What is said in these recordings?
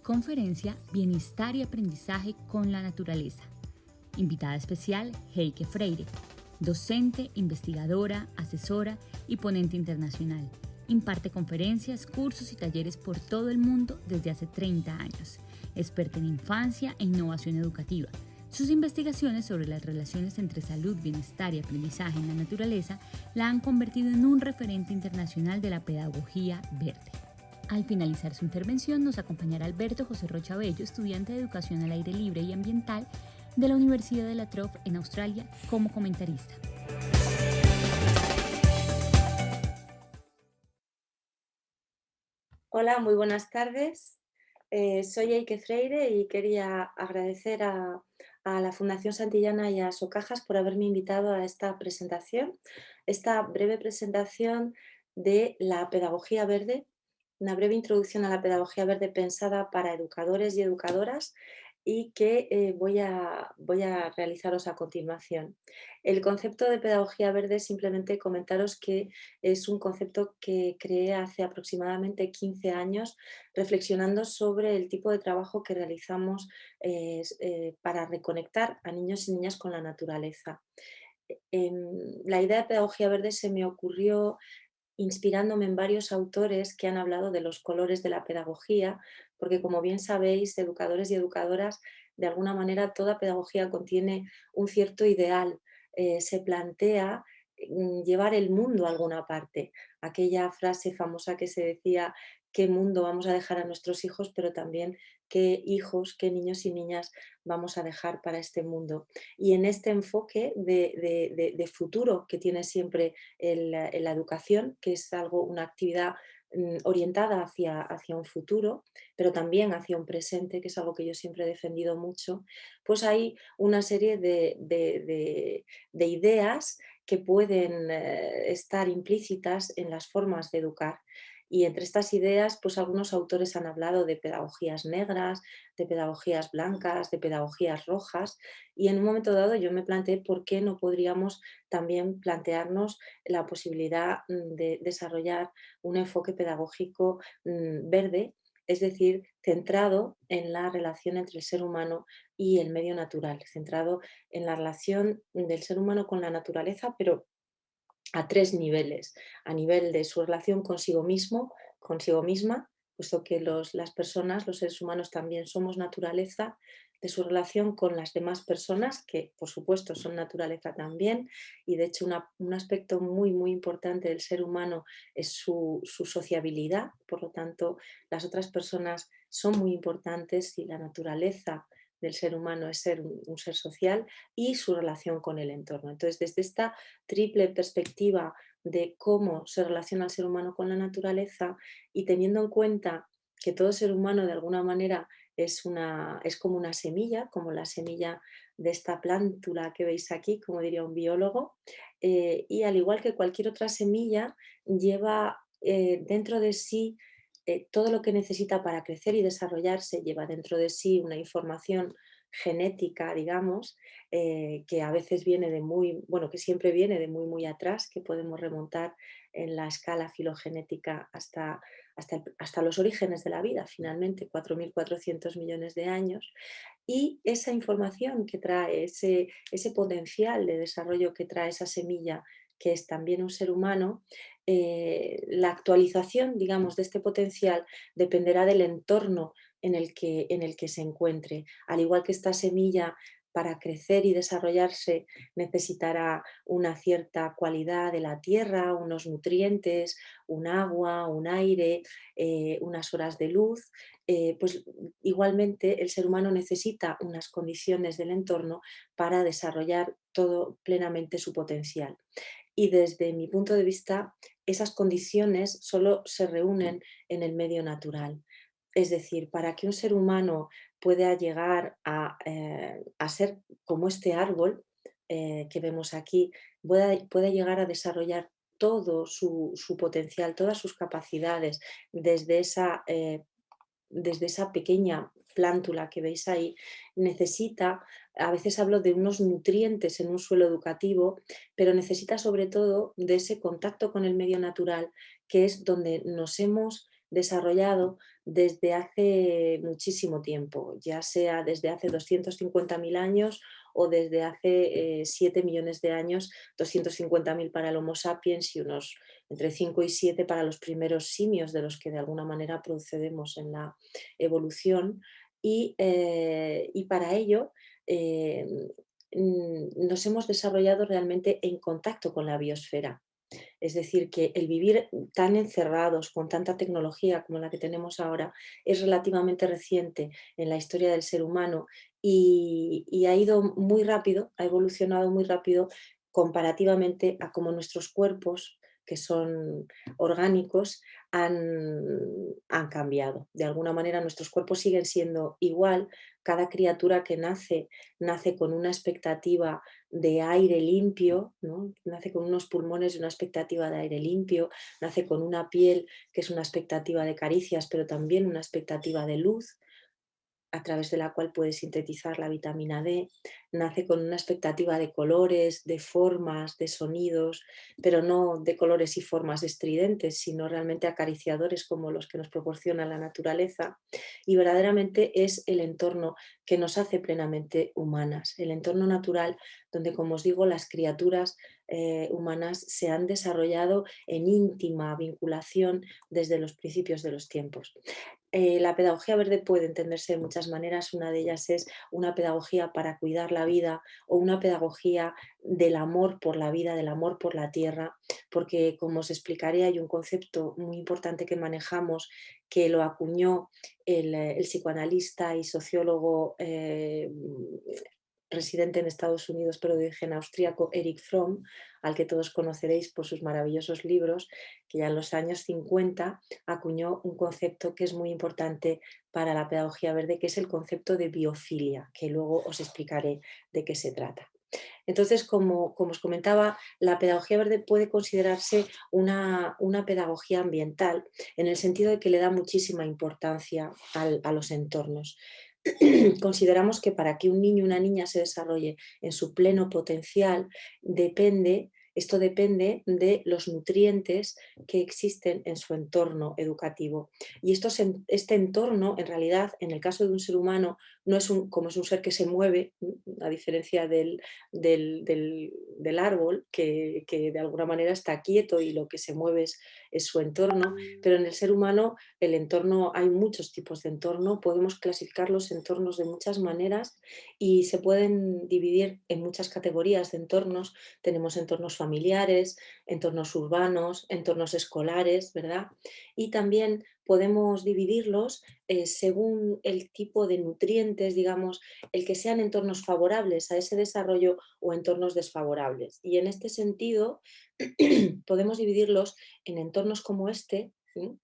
Conferencia Bienestar y Aprendizaje con la Naturaleza. Invitada especial, Heike Freire, docente, investigadora, asesora y ponente internacional. Imparte conferencias, cursos y talleres por todo el mundo desde hace 30 años. Experta en infancia e innovación educativa. Sus investigaciones sobre las relaciones entre salud, bienestar y aprendizaje en la naturaleza la han convertido en un referente internacional de la pedagogía verde. Al finalizar su intervención nos acompañará Alberto José Rocha Bello, estudiante de Educación al Aire Libre y Ambiental de la Universidad de La Trobe en Australia, como comentarista. Hola, muy buenas tardes. Soy Eike Freire y quería agradecer a la Fundación Santillana y a Socajas por haberme invitado a esta breve presentación de la pedagogía verde, una breve introducción a la pedagogía verde pensada para educadores y educadoras y que voy a realizaros a continuación. El concepto de pedagogía verde es simplemente comentaros que es un concepto que creé hace aproximadamente 15 años, reflexionando sobre el tipo de trabajo que realizamos para reconectar a niños y niñas con la naturaleza. La idea de pedagogía verde se me ocurrió inspirándome en varios autores que han hablado de los colores de la pedagogía, porque como bien sabéis, educadores y educadoras, de alguna manera toda pedagogía contiene un cierto ideal, se plantea llevar el mundo a alguna parte. Aquella frase famosa que se decía: qué mundo vamos a dejar a nuestros hijos, pero también qué hijos, qué niños y niñas vamos a dejar para este mundo. Y en este enfoque de futuro que tiene siempre la educación, que es algo, una actividad orientada hacia un futuro, pero también hacia un presente, que es algo que yo siempre he defendido mucho, pues hay una serie de ideas que pueden estar implícitas en las formas de educar. Y entre estas ideas, pues algunos autores han hablado de pedagogías negras, de pedagogías blancas, de pedagogías rojas, y en un momento dado yo me planteé por qué no podríamos también plantearnos la posibilidad de desarrollar un enfoque pedagógico verde, es decir, centrado en la relación entre el ser humano y el medio natural, centrado en la relación del ser humano con la naturaleza, pero a tres niveles: a nivel de su relación consigo mismo, consigo misma, puesto que las personas, los seres humanos también somos naturaleza, de su relación con las demás personas, que por supuesto son naturaleza también, y de hecho un aspecto muy, muy importante del ser humano es su sociabilidad, por lo tanto las otras personas son muy importantes y la naturaleza del ser humano es ser un ser social, y su relación con el entorno. Entonces, desde esta triple perspectiva de cómo se relaciona el ser humano con la naturaleza, y teniendo en cuenta que todo ser humano de alguna manera es como una semilla, como la semilla de esta plántula que veis aquí, como diría un biólogo, y al igual que cualquier otra semilla, lleva dentro de sí todo lo que necesita para crecer y desarrollarse, lleva dentro de sí una información genética, digamos, que a veces viene de muy, bueno, que siempre viene de muy, muy atrás, que podemos remontar en la escala filogenética hasta los orígenes de la vida, finalmente, 4.400 millones de años. Y esa información que trae, ese potencial de desarrollo que trae esa semilla, que es también un ser humano, la actualización, digamos, de este potencial dependerá del entorno en el que se encuentre. Al igual que esta semilla, para crecer y desarrollarse, necesitará una cierta cualidad de la tierra, unos nutrientes, un agua, un aire, unas horas de luz, pues igualmente el ser humano necesita unas condiciones del entorno para desarrollar todo plenamente su potencial. Y desde mi punto de vista, esas condiciones solo se reúnen en el medio natural. Es decir, para que un ser humano pueda llegar a ser como este árbol que vemos aquí, pueda llegar a desarrollar todo su potencial, todas sus capacidades desde esa pequeña plántula que veis ahí, necesita, a veces hablo de unos nutrientes en un suelo educativo, pero necesita sobre todo de ese contacto con el medio natural, que es donde nos hemos desarrollado desde hace muchísimo tiempo, ya sea desde hace 250.000 años o desde hace 7 millones de años, 250.000 para el Homo sapiens y unos entre 5 y 7 para los primeros simios de los que de alguna manera procedemos en la evolución. Y para ello eh, nos hemos desarrollado realmente en contacto con la biosfera. Es decir, que el vivir tan encerrados con tanta tecnología como la que tenemos ahora es relativamente reciente en la historia del ser humano y ha ido muy rápido, ha evolucionado muy rápido comparativamente a cómo nuestros cuerpos, que son orgánicos, han cambiado. De alguna manera nuestros cuerpos siguen siendo igual. Cada criatura que nace con una expectativa de aire limpio, ¿no? Nace con unos pulmones y una expectativa de aire limpio, nace con una piel que es una expectativa de caricias, pero también una expectativa de luz, a través de la cual puede sintetizar la vitamina D, nace con una expectativa de colores, de formas, de sonidos, pero no de colores y formas estridentes, sino realmente acariciadores como los que nos proporciona la naturaleza. Y verdaderamente es el entorno que nos hace plenamente humanas, el entorno natural donde, como os digo, las criaturas humanas se han desarrollado en íntima vinculación desde los principios de los tiempos. La pedagogía verde puede entenderse de muchas maneras. Una de ellas es una pedagogía para cuidar la vida o una pedagogía del amor por la vida, del amor por la tierra, porque como os explicaré hay un concepto muy importante que manejamos que lo acuñó el psicoanalista y sociólogo residente en Estados Unidos, pero de origen austríaco, Erich Fromm, al que todos conoceréis por sus maravillosos libros, que ya en los años 50 acuñó un concepto que es muy importante para la pedagogía verde, que es el concepto de biofilia, que luego os explicaré de qué se trata. Entonces, como os comentaba, la pedagogía verde puede considerarse una pedagogía ambiental en el sentido de que le da muchísima importancia a los entornos. Consideramos que para que un niño o una niña se desarrolle en su pleno potencial, esto depende de los nutrientes que existen en su entorno educativo. Y este entorno, en realidad, en el caso de un ser humano, no es como es un ser que se mueve, a diferencia del árbol, que de alguna manera está quieto y lo que se mueve es su entorno, pero en el ser humano el entorno, hay muchos tipos de entorno, podemos clasificar los entornos de muchas maneras y se pueden dividir en muchas categorías de entornos. Tenemos entornos familiares, entornos urbanos, entornos escolares, ¿verdad? Y también podemos dividirlos según el tipo de nutrientes, digamos, el que sean entornos favorables a ese desarrollo o entornos desfavorables. Y en este sentido, podemos dividirlos en entornos como este, ¿sí?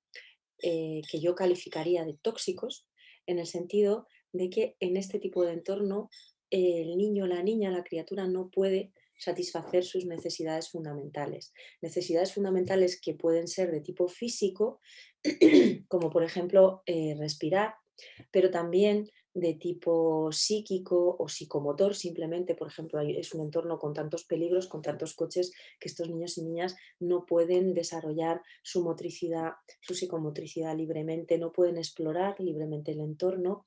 Que yo calificaría de tóxicos, en el sentido de que en este tipo de entorno el niño, la niña, la criatura no puede satisfacer sus necesidades fundamentales. Necesidades fundamentales que pueden ser de tipo físico, como por ejemplo respirar, pero también de tipo psíquico o psicomotor, simplemente, por ejemplo, es un entorno con tantos peligros, con tantos coches, que estos niños y niñas no pueden desarrollar su motricidad, su psicomotricidad libremente, no pueden explorar libremente el entorno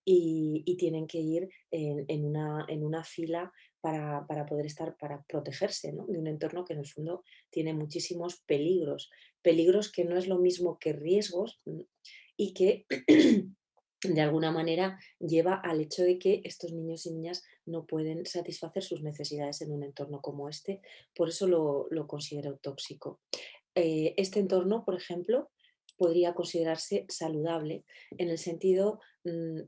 y tienen que ir en una fila para poder estar, para protegerse, ¿no? De un entorno que en el fondo tiene muchísimos peligros, peligros que no es lo mismo que riesgos y que de alguna manera lleva al hecho de que estos niños y niñas no pueden satisfacer sus necesidades en un entorno como este, por eso lo considero tóxico. Este entorno, por ejemplo, podría considerarse saludable en el sentido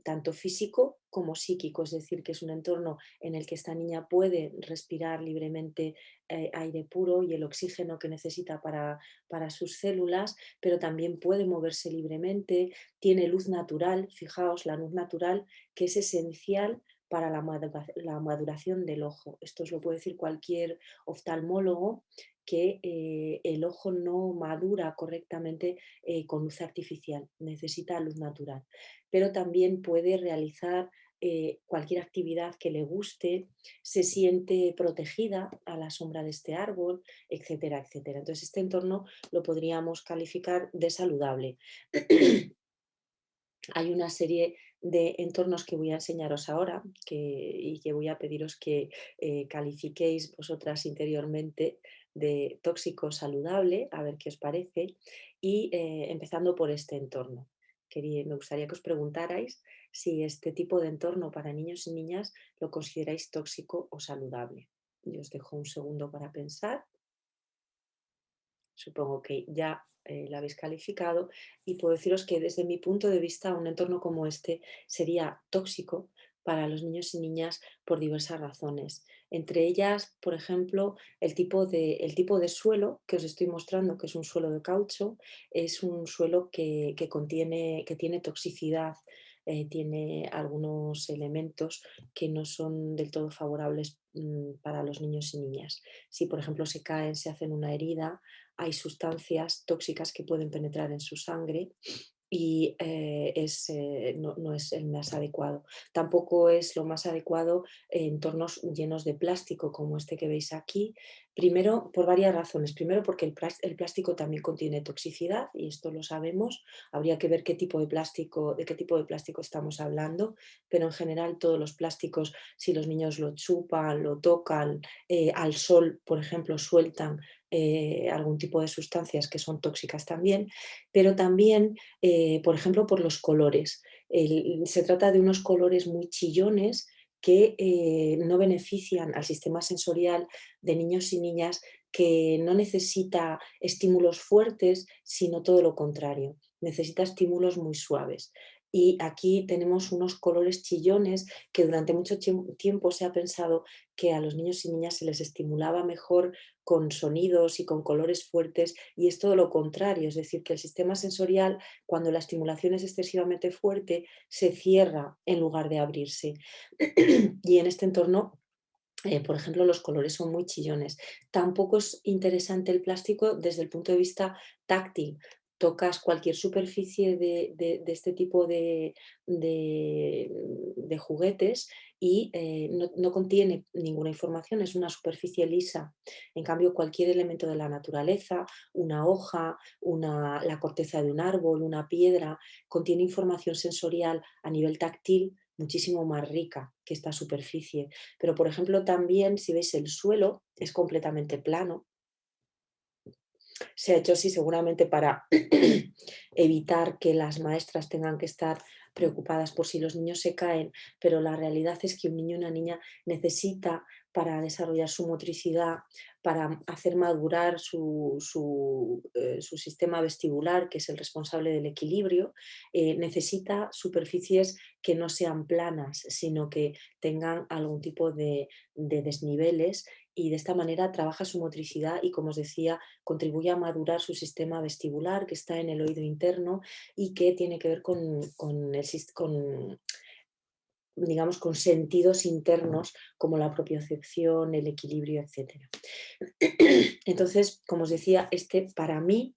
tanto físico como psíquico, es decir, que es un entorno en el que esta niña puede respirar libremente aire puro y el oxígeno que necesita para sus células, pero también puede moverse libremente, tiene luz natural, fijaos, la luz natural que es esencial para la maduración del ojo. Esto os lo puede decir cualquier oftalmólogo, que el ojo no madura correctamente con luz artificial, necesita luz natural, pero también puede realizar cualquier actividad que le guste, se siente protegida a la sombra de este árbol, etcétera, etcétera. Entonces, este entorno lo podríamos calificar de saludable. Hay una serie de entornos que voy a enseñaros ahora y que voy a pediros que califiquéis vosotras interiormente de tóxico saludable, a ver qué os parece, y empezando por este entorno. Me gustaría que os preguntarais si este tipo de entorno para niños y niñas lo consideráis tóxico o saludable. Yo os dejo un segundo para pensar. Supongo que ya la habéis calificado y puedo deciros que desde mi punto de vista un entorno como este sería tóxico para los niños y niñas por diversas razones. Entre ellas, por ejemplo, el tipo de suelo que os estoy mostrando, que es un suelo de caucho, es un suelo que tiene toxicidad, tiene algunos elementos que no son del todo favorables para los niños y niñas. Si, por ejemplo, se caen, se hacen una herida, hay sustancias tóxicas que pueden penetrar en su sangre y no es el más adecuado. Tampoco es lo más adecuado en entornos llenos de plástico como este que veis aquí. Primero, por varias razones. Primero, porque el plástico también contiene toxicidad y esto lo sabemos. Habría que ver de qué tipo de plástico estamos hablando, pero en general todos los plásticos, si los niños lo chupan, lo tocan, al sol, por ejemplo, sueltan algún tipo de sustancias que son tóxicas también, pero también, por ejemplo, por los colores. Se trata de unos colores muy chillones que no benefician al sistema sensorial de niños y niñas, que no necesita estímulos fuertes, sino todo lo contrario, necesita estímulos muy suaves. Y aquí tenemos unos colores chillones que durante mucho tiempo se ha pensado que a los niños y niñas se les estimulaba mejor con sonidos y con colores fuertes, y es todo lo contrario, es decir, que el sistema sensorial, cuando la estimulación es excesivamente fuerte, se cierra en lugar de abrirse. Y en este entorno, por ejemplo, los colores son muy chillones. Tampoco es interesante el plástico desde el punto de vista táctil. Tocas cualquier superficie de este tipo de juguetes y no contiene ninguna información, es una superficie lisa. En cambio, cualquier elemento de la naturaleza, una hoja, la corteza de un árbol, una piedra, contiene información sensorial a nivel táctil muchísimo más rica que esta superficie. Pero, por ejemplo, también, si veis el suelo, es completamente plano. Se ha hecho así seguramente para evitar que las maestras tengan que estar preocupadas por si los niños se caen, pero la realidad es que un niño y una niña necesita, para desarrollar su motricidad, para hacer madurar su sistema vestibular, que es el responsable del equilibrio, necesita superficies que no sean planas, sino que tengan algún tipo de desniveles, y de esta manera trabaja su motricidad y, como os decía, contribuye a madurar su sistema vestibular, que está en el oído interno y que tiene que ver digamos, con sentidos internos como la propiocepción, el equilibrio, etcétera. Entonces, como os decía, para mí,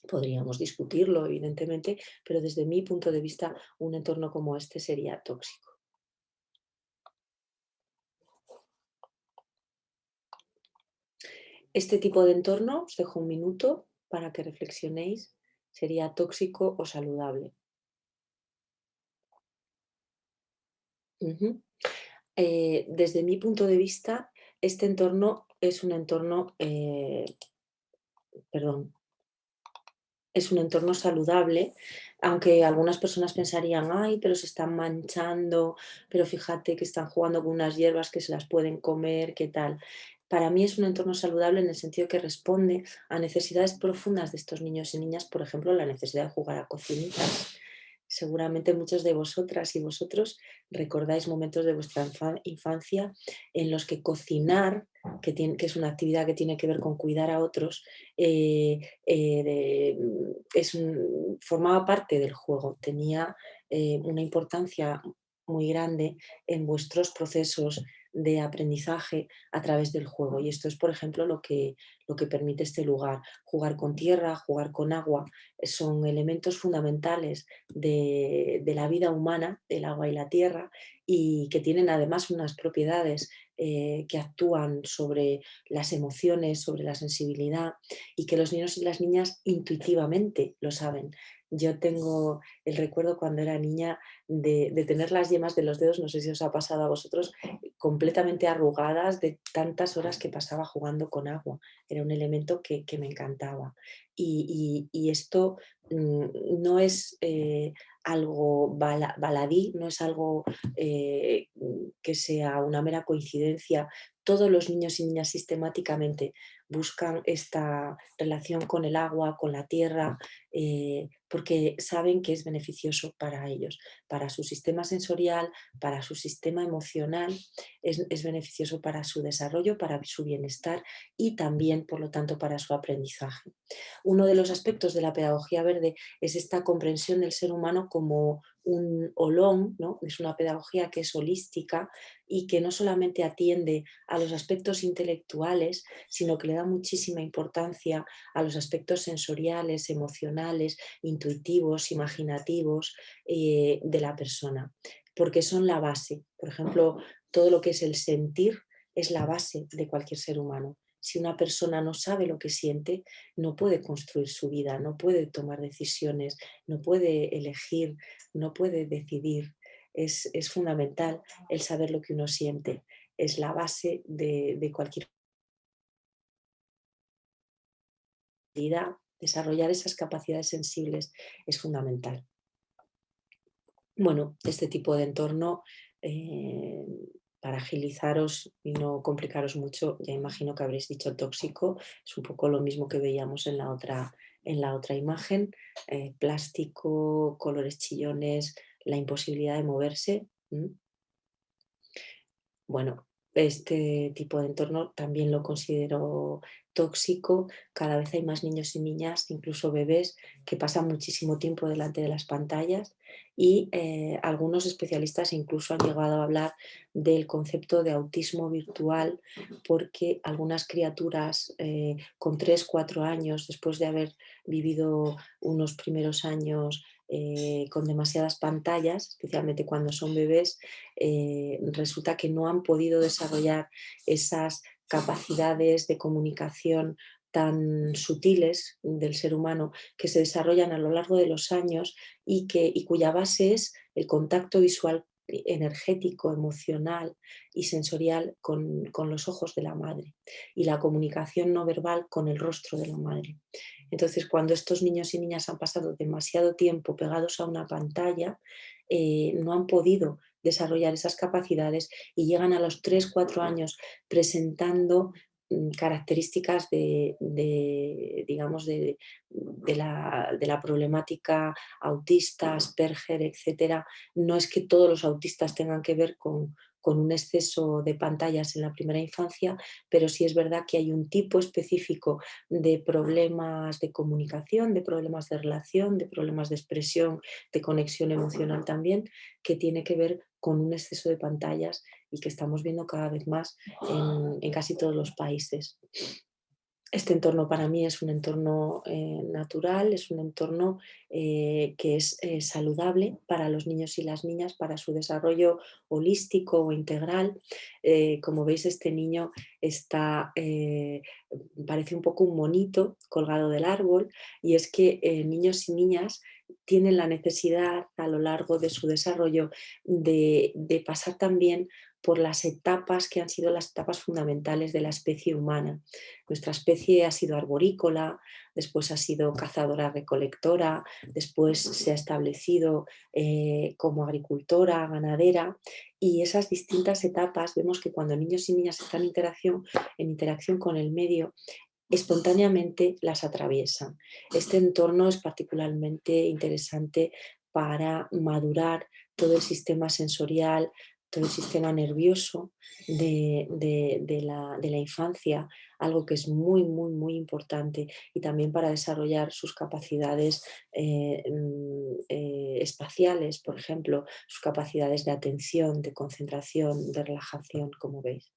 podríamos discutirlo evidentemente, pero desde mi punto de vista un entorno como este sería tóxico. Este tipo de entorno, os dejo un minuto para que reflexionéis, sería tóxico o saludable. Ujú. Desde mi punto de vista, este entorno es un entorno, perdón, es un entorno saludable, aunque algunas personas pensarían, ay, pero se están manchando, pero fíjate que están jugando con unas hierbas que se las pueden comer, ¿qué tal? Para mí es un entorno saludable en el sentido que responde a necesidades profundas de estos niños y niñas, por ejemplo, la necesidad de jugar a cocinitas. Seguramente muchos de vosotras y vosotros recordáis momentos de vuestra infancia en los que cocinar, que es una actividad que tiene que ver con cuidar a otros, formaba parte del juego, tenía una importancia muy grande en vuestros procesos de aprendizaje a través del juego. Y esto es, por ejemplo, lo que permite este lugar. Jugar con tierra, jugar con agua, son elementos fundamentales de la vida humana, del agua y la tierra, y que tienen además unas propiedades que actúan sobre las emociones, sobre la sensibilidad, y que los niños y las niñas intuitivamente lo saben. Yo tengo el recuerdo cuando era niña de tener las yemas de los dedos, no sé si os ha pasado a vosotros, completamente arrugadas de tantas horas que pasaba jugando con agua. Era un elemento que me encantaba. Y esto no es algo baladí, no es algo que sea una mera coincidencia. Todos los niños y niñas sistemáticamente buscan esta relación con el agua, con la tierra, porque saben que es beneficioso para ellos, para su sistema sensorial, para su sistema emocional, es beneficioso para su desarrollo, para su bienestar y también, por lo tanto, para su aprendizaje. Uno de los aspectos de la pedagogía verde es esta comprensión del ser humano como un olón, ¿no? Es una pedagogía que es holística y que no solamente atiende a los aspectos intelectuales, sino que le da muchísima importancia a los aspectos sensoriales, emocionales, intuitivos, imaginativos de la persona, porque son la base. Por ejemplo, todo lo que es el sentir es la base de cualquier ser humano. Si una persona no sabe lo que siente, no puede construir su vida, no puede tomar decisiones, no puede elegir, no puede decidir. Es fundamental el saber lo que uno siente. Es la base de cualquier vida. Desarrollar esas capacidades sensibles es fundamental. Bueno, este tipo de entorno, eh, para agilizaros y no complicaros mucho, ya imagino que habréis dicho tóxico, es un poco lo mismo que veíamos en la otra imagen, plástico, colores chillones, la imposibilidad de moverse. Bueno, este tipo de entorno también lo considero tóxico. Cada vez hay más niños y niñas, incluso bebés, que pasan muchísimo tiempo delante de las pantallas y algunos especialistas incluso han llegado a hablar del concepto de autismo virtual porque algunas criaturas con 3 4 años, después de haber vivido unos primeros años con demasiadas pantallas, especialmente cuando son bebés, resulta que no han podido desarrollar esas capacidades de comunicación tan sutiles del ser humano que se desarrollan a lo largo de los años y cuya base es el contacto visual energético, emocional y sensorial con los ojos de la madre y la comunicación no verbal con el rostro de la madre. Entonces, cuando estos niños y niñas han pasado demasiado tiempo pegados a una pantalla, no han podido desarrollar esas capacidades y llegan a los 3 4 años presentando características digamos, de la problemática autista, Asperger, etcétera. No es que todos los autistas tengan que ver con un exceso de pantallas en la primera infancia, pero sí es verdad que hay un tipo específico de problemas de comunicación, de problemas de relación, de problemas de expresión, de conexión emocional también, que tiene que ver con un exceso de pantallas y que estamos viendo cada vez más en casi todos los países. Este entorno para mí es un entorno natural, es un entorno que es saludable para los niños y las niñas, para su desarrollo holístico o integral. Como veis, este niño está, parece un poco un monito colgado del árbol, y es que niños y niñas tienen la necesidad a lo largo de su desarrollo de pasar también por las etapas que han sido las etapas fundamentales de la especie humana. Nuestra especie ha sido arborícola, después ha sido cazadora-recolectora, después se ha establecido como agricultora, ganadera, y esas distintas etapas vemos que cuando niños y niñas están en interacción con el medio, espontáneamente las atraviesan. Este entorno es particularmente interesante para madurar todo el sistema sensorial, todo el sistema nervioso de la infancia, algo que es muy, muy, muy importante, y también para desarrollar sus capacidades espaciales, por ejemplo, sus capacidades de atención, de concentración, de relajación, como veis.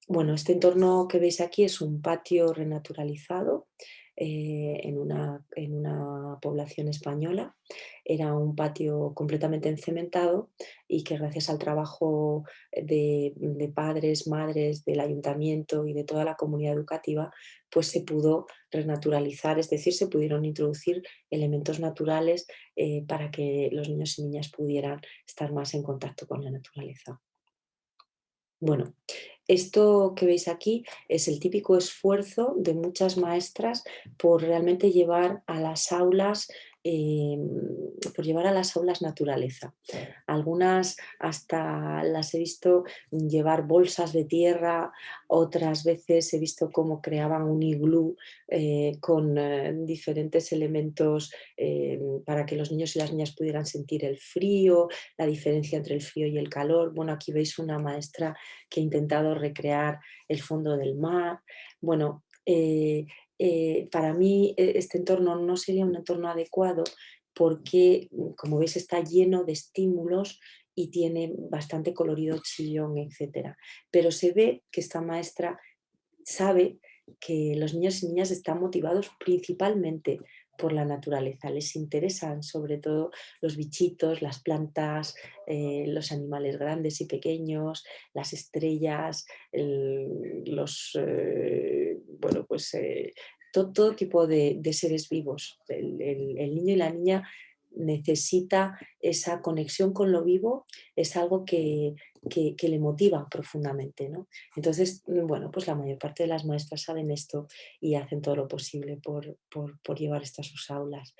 Bueno, este entorno que veis aquí es un patio renaturalizado en una población española. Era un patio completamente encementado y que gracias al trabajo de padres, madres, del ayuntamiento y de toda la comunidad educativa, pues se pudo renaturalizar, es decir, se pudieron introducir elementos naturales para que los niños y niñas pudieran estar más en contacto con la naturaleza. Bueno, esto que veis aquí es el típico esfuerzo de muchas maestras por realmente llevar a las aulas, por llevar a las aulas naturaleza. Algunas hasta las he visto llevar bolsas de tierra, otras veces he visto cómo creaban un iglú con diferentes elementos para que los niños y las niñas pudieran sentir el frío, la diferencia entre el frío y el calor. Bueno, aquí veis una maestra que ha intentado recrear el fondo del mar. Bueno, para mí este entorno no sería un entorno adecuado porque, como veis, está lleno de estímulos y tiene bastante colorido, chillón, etcétera. Pero se ve que esta maestra sabe que los niños y niñas están motivados principalmente por la naturaleza, les interesan sobre todo los bichitos, las plantas, los animales grandes y pequeños, las estrellas, bueno, pues todo tipo de seres vivos. El niño y la niña necesita esa conexión con lo vivo, es algo que le motiva profundamente, ¿no? Entonces, bueno, pues la mayor parte de las maestras saben esto y hacen todo lo posible por llevar esto a sus aulas.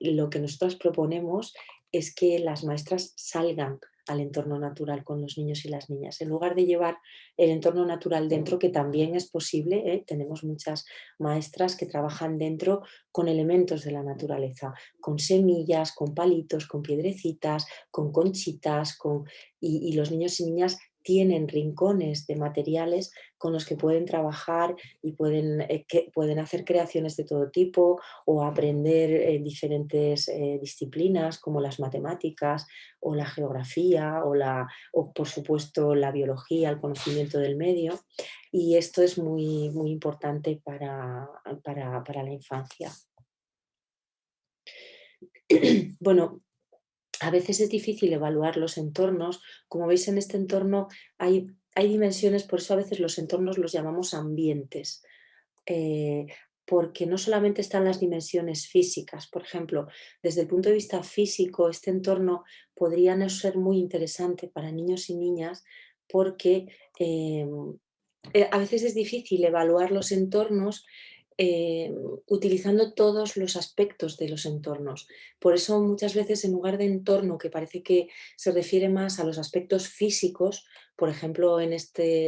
Lo que nosotros proponemos es que las maestras salgan al entorno natural con los niños y las niñas, en lugar de llevar el entorno natural dentro, que también es posible, ¿eh? Tenemos muchas maestras que trabajan dentro con elementos de la naturaleza, con semillas, con palitos, con piedrecitas, con conchitas, y los niños y niñas tienen rincones de materiales con los que pueden trabajar y pueden hacer creaciones de todo tipo o aprender diferentes disciplinas como las matemáticas o la geografía o por supuesto la biología, el conocimiento del medio. Y esto es muy, muy importante para la infancia. Bueno, a veces es difícil evaluar los entornos. Como veis, en este entorno hay dimensiones, por eso a veces los entornos los llamamos ambientes, eh, porque no solamente están las dimensiones físicas. Por ejemplo, desde el punto de vista físico, este entorno podría no ser muy interesante para niños y niñas porque a veces es difícil evaluar los entornos eh, utilizando todos los aspectos de los entornos. Por eso muchas veces en lugar de entorno, que parece que se refiere más a los aspectos físicos, por ejemplo, en este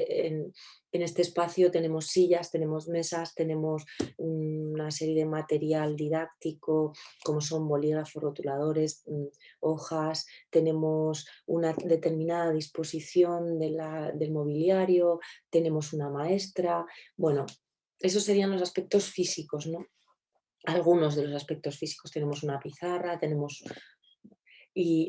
espacio tenemos sillas, tenemos mesas, tenemos una serie de material didáctico, como son bolígrafos, rotuladores, hojas, tenemos una determinada disposición del mobiliario, tenemos una maestra. Bueno, esos serían los aspectos físicos, ¿no? Algunos de los aspectos físicos, tenemos una pizarra,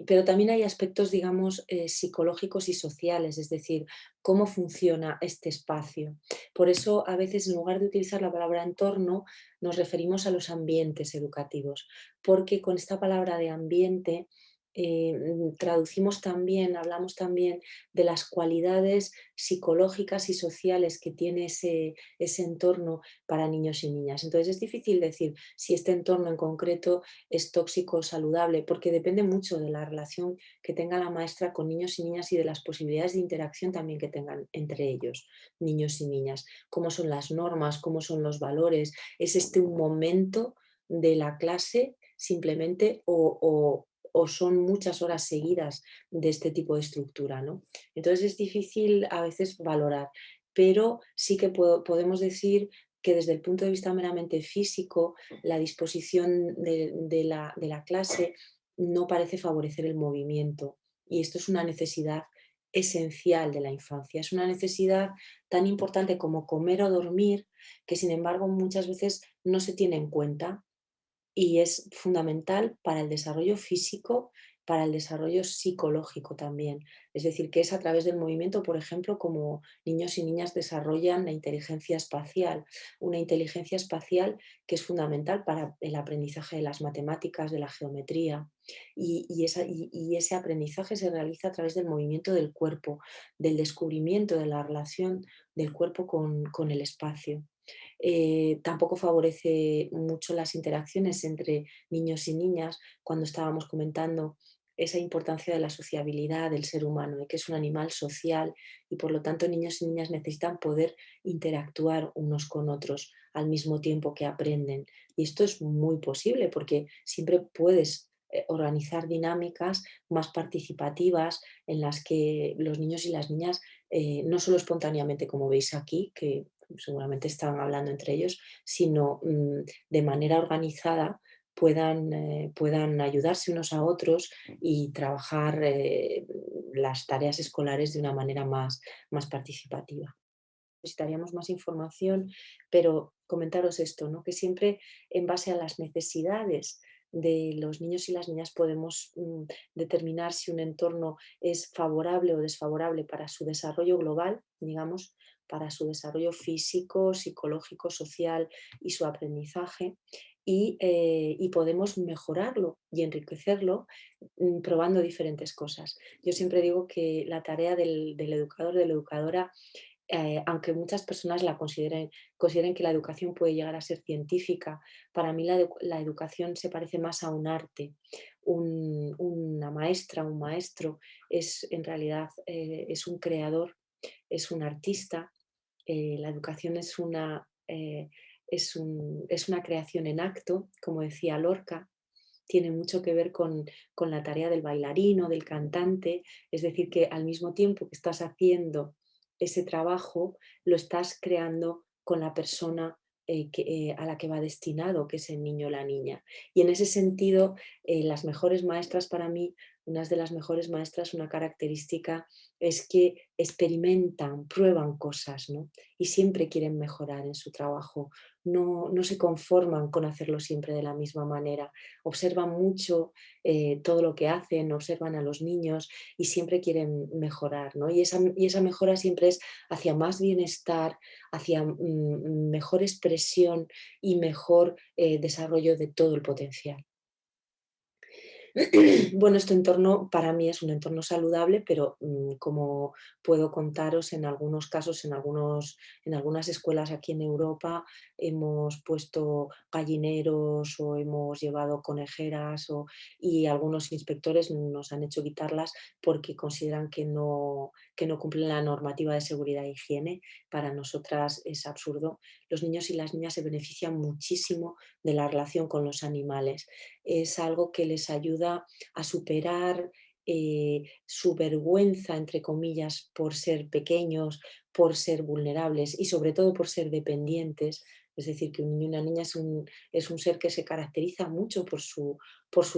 pero también hay aspectos, digamos, psicológicos y sociales, es decir, cómo funciona este espacio. Por eso, a veces, en lugar de utilizar la palabra entorno, nos referimos a los ambientes educativos, porque con esta palabra de ambiente traducimos también, hablamos también de las cualidades psicológicas y sociales que tiene ese entorno para niños y niñas. Entonces, es difícil decir si este entorno en concreto es tóxico o saludable, porque depende mucho de la relación que tenga la maestra con niños y niñas y de las posibilidades de interacción también que tengan entre ellos, niños y niñas. Cómo son las normas, cómo son los valores. ¿Es este un momento de la clase simplemente o son muchas horas seguidas de este tipo de estructura, ¿no? Entonces es difícil a veces valorar, pero sí que podemos decir que desde el punto de vista meramente físico, la disposición de la clase no parece favorecer el movimiento Y esto es una necesidad esencial de la infancia. Es una necesidad tan importante como comer o dormir, que sin embargo muchas veces no se tiene en cuenta y es fundamental para el desarrollo físico, para el desarrollo psicológico también. Es decir, que es a través del movimiento, por ejemplo, como niños y niñas desarrollan la inteligencia espacial, una inteligencia espacial que es fundamental para el aprendizaje de las matemáticas, de la geometría, y ese aprendizaje se realiza a través del movimiento del cuerpo, del descubrimiento de la relación del cuerpo con el espacio. Tampoco favorece mucho las interacciones entre niños y niñas cuando estábamos comentando esa importancia de la sociabilidad del ser humano y que es un animal social y por lo tanto niños y niñas necesitan poder interactuar unos con otros al mismo tiempo que aprenden. Y esto es muy posible porque siempre puedes organizar dinámicas más participativas en las que los niños y las niñas, no solo espontáneamente como veis aquí, que seguramente están hablando entre ellos, sino de manera organizada puedan ayudarse unos a otros y trabajar las tareas escolares de una manera más participativa. Necesitaríamos más información, pero comentaros esto, ¿no? Que siempre en base a las necesidades de los niños y las niñas podemos determinar si un entorno es favorable o desfavorable para su desarrollo global, digamos, para su desarrollo físico, psicológico, social y su aprendizaje. Y podemos mejorarlo y enriquecerlo probando diferentes cosas. Yo siempre digo que la tarea del educador, de la educadora, aunque muchas personas consideren que la educación puede llegar a ser científica, para mí la educación se parece más a un arte. Una maestra, un maestro es en realidad es un creador, es un artista. La educación es una creación en acto, como decía Lorca. Tiene mucho que ver con la tarea del bailarín o del cantante, es decir, que al mismo tiempo que estás haciendo ese trabajo, lo estás creando con la persona a la que va destinado, que es el niño o la niña. Y en ese sentido, las mejores maestras para mí, unas de las mejores maestras, una característica es que experimentan, prueban cosas, ¿no? Y siempre quieren mejorar en su trabajo. No se conforman con hacerlo siempre de la misma manera. Observan mucho todo lo que hacen, observan a los niños y siempre quieren mejorar, ¿no? Y esa mejora siempre es hacia más bienestar, hacia mejor expresión y mejor desarrollo de todo el potencial. Bueno, este entorno para mí es un entorno saludable, pero como puedo contaros, en algunos casos, en algunas escuelas aquí en Europa hemos puesto gallineros o hemos llevado conejeras y algunos inspectores nos han hecho quitarlas porque consideran que no cumplen la normativa de seguridad e higiene. Para nosotras es absurdo. Los niños y las niñas se benefician muchísimo de la relación con los animales. Es algo que les ayuda a superar su vergüenza, entre comillas, por ser pequeños, por ser vulnerables y sobre todo por ser dependientes. Es decir, que un niño y una niña es un ser que se caracteriza mucho por su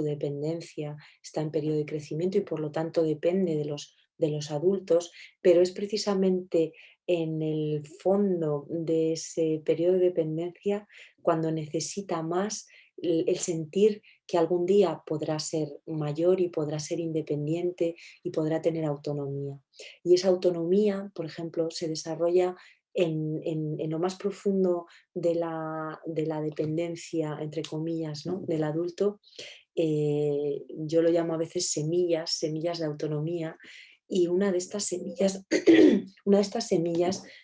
dependencia, está en periodo de crecimiento y por lo tanto depende de los adultos, pero es precisamente en el fondo de ese periodo de dependencia cuando necesita más el sentir que algún día podrá ser mayor y podrá ser independiente y podrá tener autonomía. Y esa autonomía, por ejemplo, se desarrolla en lo más profundo de la dependencia, entre comillas, ¿no? Del adulto. Yo lo llamo a veces semillas, semillas de autonomía, y una de estas semillas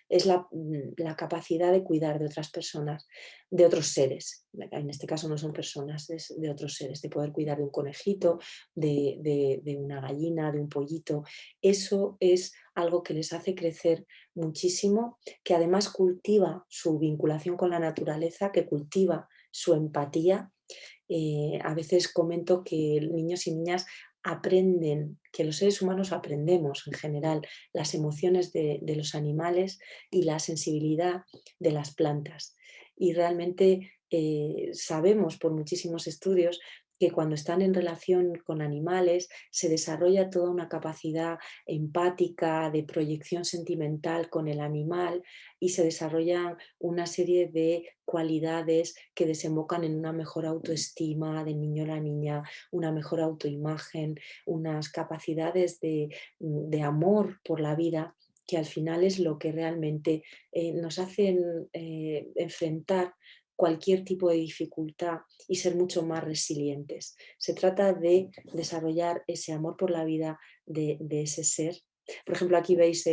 es la capacidad de cuidar de otras personas, de otros seres. En este caso no son personas, es de otros seres, de poder cuidar de un conejito, de una gallina, de un pollito. Eso es algo que les hace crecer muchísimo, que además cultiva su vinculación con la naturaleza, que cultiva su empatía. A veces comento que niños y niñas aprenden, que los seres humanos aprendemos en general las emociones de los animales y la sensibilidad de las plantas. Y realmente sabemos por muchísimos estudios que cuando están en relación con animales se desarrolla toda una capacidad empática, de proyección sentimental con el animal y se desarrollan una serie de cualidades que desembocan en una mejor autoestima del niño o la niña, una mejor autoimagen, unas capacidades de amor por la vida que al final es lo que realmente nos hacen enfrentar cualquier tipo de dificultad y ser mucho más resilientes. Se trata de desarrollar ese amor por la vida de ese ser. Por ejemplo, aquí veis,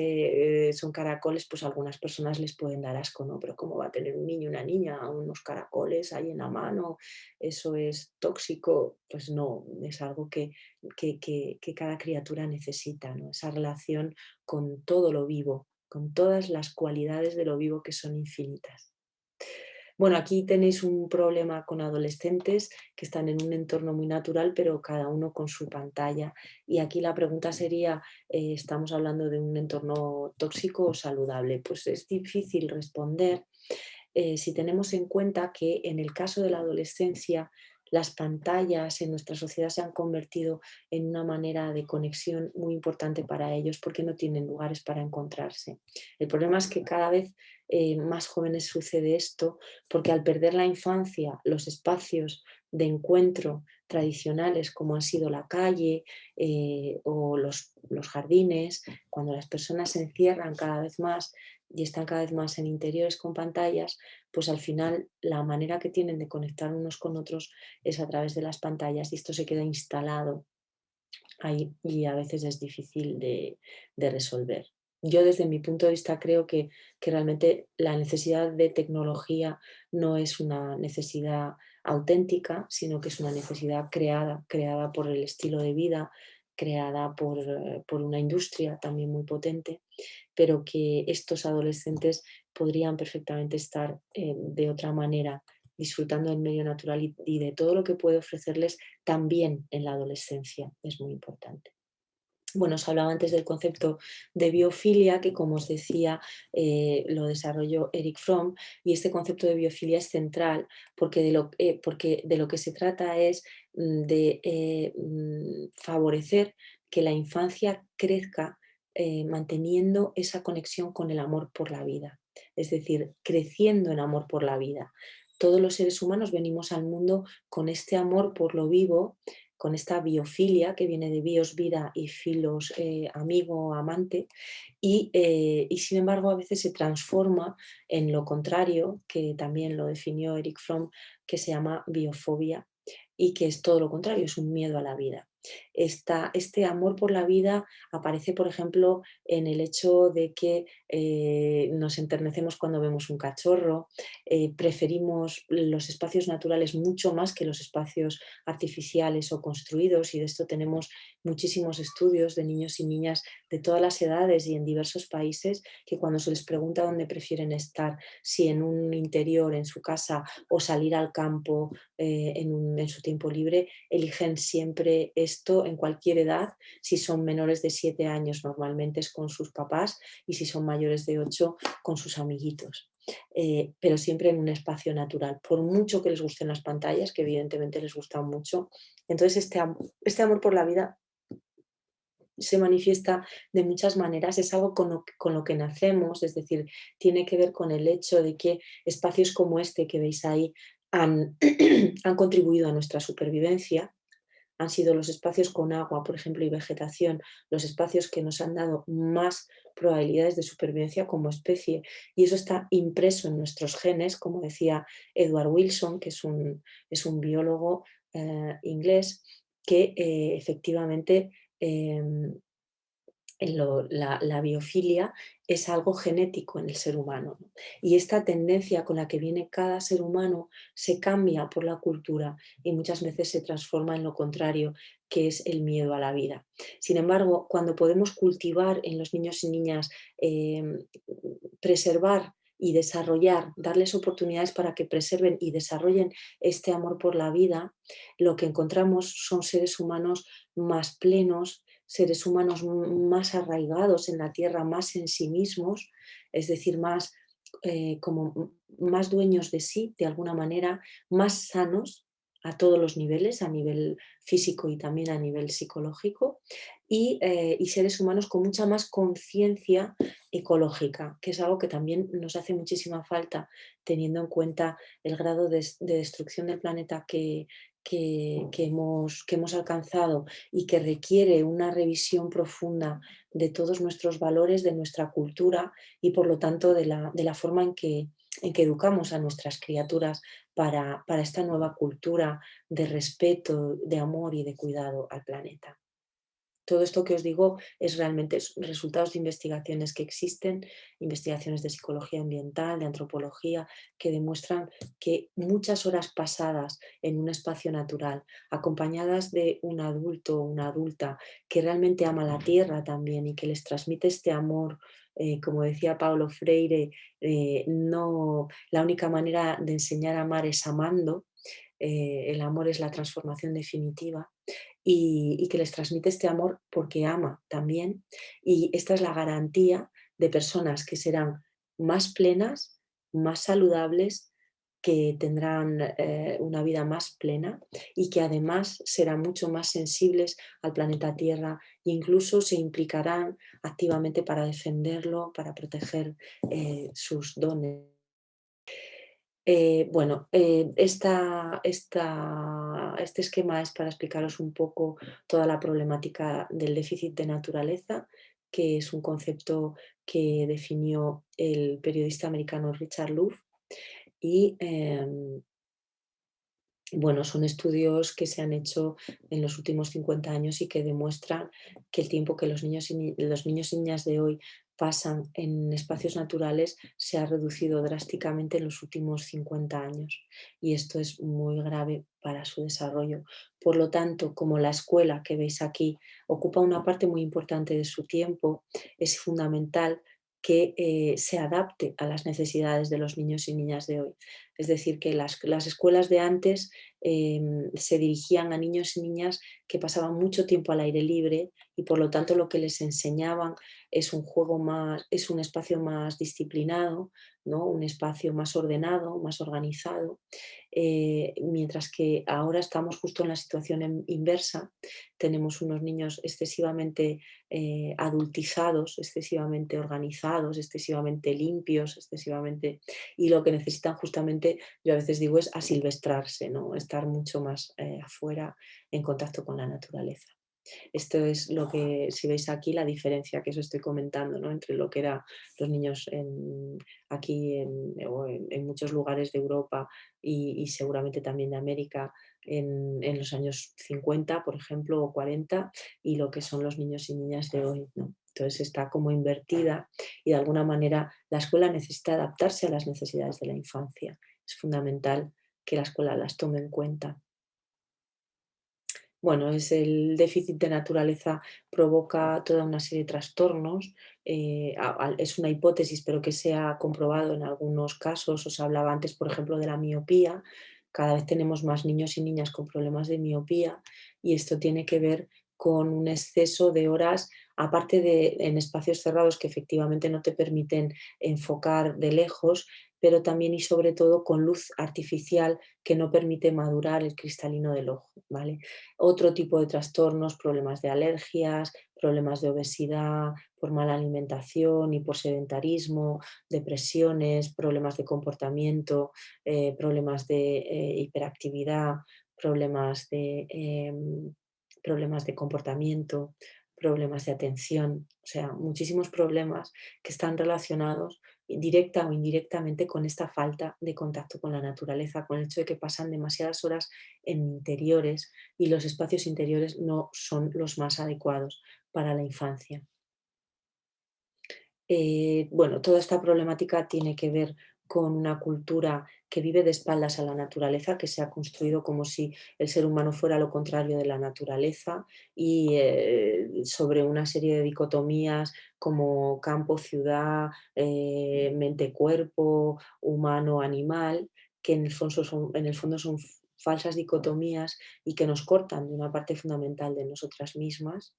son caracoles, pues a algunas personas les pueden dar asco, ¿no? Pero ¿cómo va a tener un niño y una niña unos caracoles ahí en la mano? ¿Eso es tóxico? Pues no, es algo que cada criatura necesita, ¿no? Esa relación con todo lo vivo, con todas las cualidades de lo vivo que son infinitas. Bueno, aquí tenéis un problema con adolescentes que están en un entorno muy natural, pero cada uno con su pantalla. Y aquí la pregunta sería, ¿estamos hablando de un entorno tóxico o saludable? Pues es difícil responder si tenemos en cuenta que en el caso de la adolescencia, las pantallas en nuestra sociedad se han convertido en una manera de conexión muy importante para ellos porque no tienen lugares para encontrarse. El problema es que cada vez más jóvenes sucede esto porque al perder la infancia, los espacios de encuentro tradicionales como han sido la calle o los jardines, cuando las personas se encierran cada vez más y están cada vez más en interiores con pantallas, pues al final la manera que tienen de conectar unos con otros es a través de las pantallas y esto se queda instalado ahí y a veces es difícil de resolver. Yo desde mi punto de vista creo que realmente la necesidad de tecnología no es una necesidad auténtica, sino que es una necesidad creada, creada por el estilo de vida, creada por una industria también muy potente, pero que estos adolescentes podrían perfectamente estar de otra manera, disfrutando del medio natural y de todo lo que puede ofrecerles también en la adolescencia. Es muy importante. Bueno, os hablaba antes del concepto de biofilia, que como os decía, lo desarrolló Eric Fromm, y este concepto de biofilia es central porque de lo que se trata es de favorecer que la infancia crezca manteniendo esa conexión con el amor por la vida, es decir, creciendo en amor por la vida. Todos los seres humanos venimos al mundo con este amor por lo vivo, con esta biofilia que viene de bios, vida y filos, amigo, amante, y sin embargo a veces se transforma en lo contrario, que también lo definió Eric Fromm, que se llama biofobia y que es todo lo contrario, es un miedo a la vida. Este amor por la vida aparece, por ejemplo, en el hecho de que nos enternecemos cuando vemos un cachorro, preferimos los espacios naturales mucho más que los espacios artificiales o construidos y de esto tenemos muchísimos estudios de niños y niñas de todas las edades y en diversos países que cuando se les pregunta dónde prefieren estar, si en un interior, en su casa o salir al campo en su tiempo libre, eligen siempre esto en cualquier edad. Si son menores de 7 años normalmente es con sus papás y si son mayores de 8 con sus amiguitos. Pero siempre en un espacio natural, por mucho que les gusten las pantallas, que evidentemente les gustan mucho. Entonces, este amor por la vida se manifiesta de muchas maneras, es algo con lo que nacemos, es decir, tiene que ver con el hecho de que espacios como este que veis ahí han, han contribuido a nuestra supervivencia, han sido los espacios con agua, por ejemplo, y vegetación, los espacios que nos han dado más probabilidades de supervivencia como especie. Y eso está impreso en nuestros genes, como decía Edward Wilson, que es un biólogo inglés, que efectivamente em, la biofilia es algo genético en el ser humano, ¿no? Y esta tendencia con la que viene cada ser humano se cambia por la cultura y muchas veces se transforma en lo contrario, que es el miedo a la vida. Sin embargo, cuando podemos cultivar en los niños y niñas, preservar y desarrollar, darles oportunidades para que preserven y desarrollen este amor por la vida, lo que encontramos son seres humanos más plenos, seres humanos más arraigados en la tierra, más en sí mismos, es decir, más como más dueños de sí, de alguna manera, más sanos, a todos los niveles, a nivel físico y también a nivel psicológico, y seres humanos con mucha más conciencia ecológica, que es algo que también nos hace muchísima falta teniendo en cuenta el grado de destrucción del planeta que hemos alcanzado y que requiere una revisión profunda de todos nuestros valores, de nuestra cultura y por lo tanto de la forma en que educamos a nuestras criaturas para esta nueva cultura de respeto, de amor y de cuidado al planeta. Todo esto que os digo es realmente resultados de investigaciones que existen, investigaciones de psicología ambiental, de antropología, que demuestran que muchas horas pasadas en un espacio natural, acompañadas de un adulto o una adulta que realmente ama la tierra también y que les transmite este amor, como decía Paulo Freire, no, la única manera de enseñar a amar es amando, el amor es la transformación definitiva y que les transmite este amor porque ama también. Y esta es la garantía de personas que serán más plenas, más saludables, que tendrán una vida más plena y que además serán mucho más sensibles al planeta Tierra e incluso se implicarán activamente para defenderlo, para proteger sus dones. Bueno, este esquema es para explicaros un poco toda la problemática del déficit de naturaleza, que es un concepto que definió el periodista americano Richard Louv. Y bueno, son estudios que se han hecho en los últimos 50 años y que demuestran que el tiempo que los niños y niñas de hoy pasan en espacios naturales se ha reducido drásticamente en los últimos 50 años. Y esto es muy grave para su desarrollo. Por lo tanto, como la escuela que veis aquí ocupa una parte muy importante de su tiempo, es fundamental que se adapte a las necesidades de los niños y niñas de hoy. Es decir, que las escuelas de antes se dirigían a niños y niñas que pasaban mucho tiempo al aire libre y por lo tanto lo que les enseñaban es un juego más, es un espacio más disciplinado, ¿no? Un espacio más ordenado, más organizado, mientras que ahora estamos justo en la situación inversa, tenemos unos niños excesivamente adultizados, excesivamente organizados, excesivamente limpios, excesivamente y lo que necesitan justamente, yo a veces digo, es asilvestrarse, ¿no? Estar mucho más afuera en contacto con la naturaleza. Esto es lo que, si veis aquí, la diferencia que os estoy comentando, ¿no? Entre lo que eran los niños aquí o en muchos lugares de Europa y seguramente también de América en los años 50, por ejemplo, o 40, y lo que son los niños y niñas de hoy, ¿no? Entonces está como invertida y de alguna manera la escuela necesita adaptarse a las necesidades de la infancia. Es fundamental que la escuela las tome en cuenta. Bueno, es el déficit de naturaleza provoca toda una serie de trastornos. Es una hipótesis, pero que se ha comprobado en algunos casos. Os hablaba antes, por ejemplo, de la miopía. Cada vez tenemos más niños y niñas con problemas de miopía y esto tiene que ver con un exceso de horas, aparte de en espacios cerrados que efectivamente no te permiten enfocar de lejos, pero también y sobre todo con luz artificial que no permite madurar el cristalino del ojo, ¿vale? Otro tipo de trastornos, problemas de alergias, problemas de obesidad por mala alimentación y por sedentarismo, depresiones, problemas de comportamiento, problemas de hiperactividad, problemas problemas de comportamiento, problemas de atención, o sea, muchísimos problemas que están relacionados directa o indirectamente con esta falta de contacto con la naturaleza, con el hecho de que pasan demasiadas horas en interiores y los espacios interiores no son los más adecuados para la infancia. Bueno, toda esta problemática tiene que ver con una cultura que vive de espaldas a la naturaleza, que se ha construido como si el ser humano fuera lo contrario de la naturaleza y sobre una serie de dicotomías como campo-ciudad, mente-cuerpo, humano-animal, que en el fondo son falsas dicotomías y que nos cortan de una parte fundamental de nosotras mismas.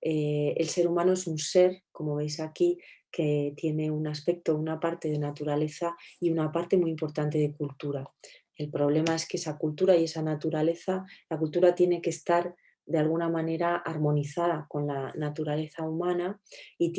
El ser humano es un ser, como veis aquí, que tiene un aspecto, una parte de naturaleza y una parte muy importante de cultura. El problema es que esa cultura y esa naturaleza, la cultura tiene que estar de alguna manera armonizada con la naturaleza humana y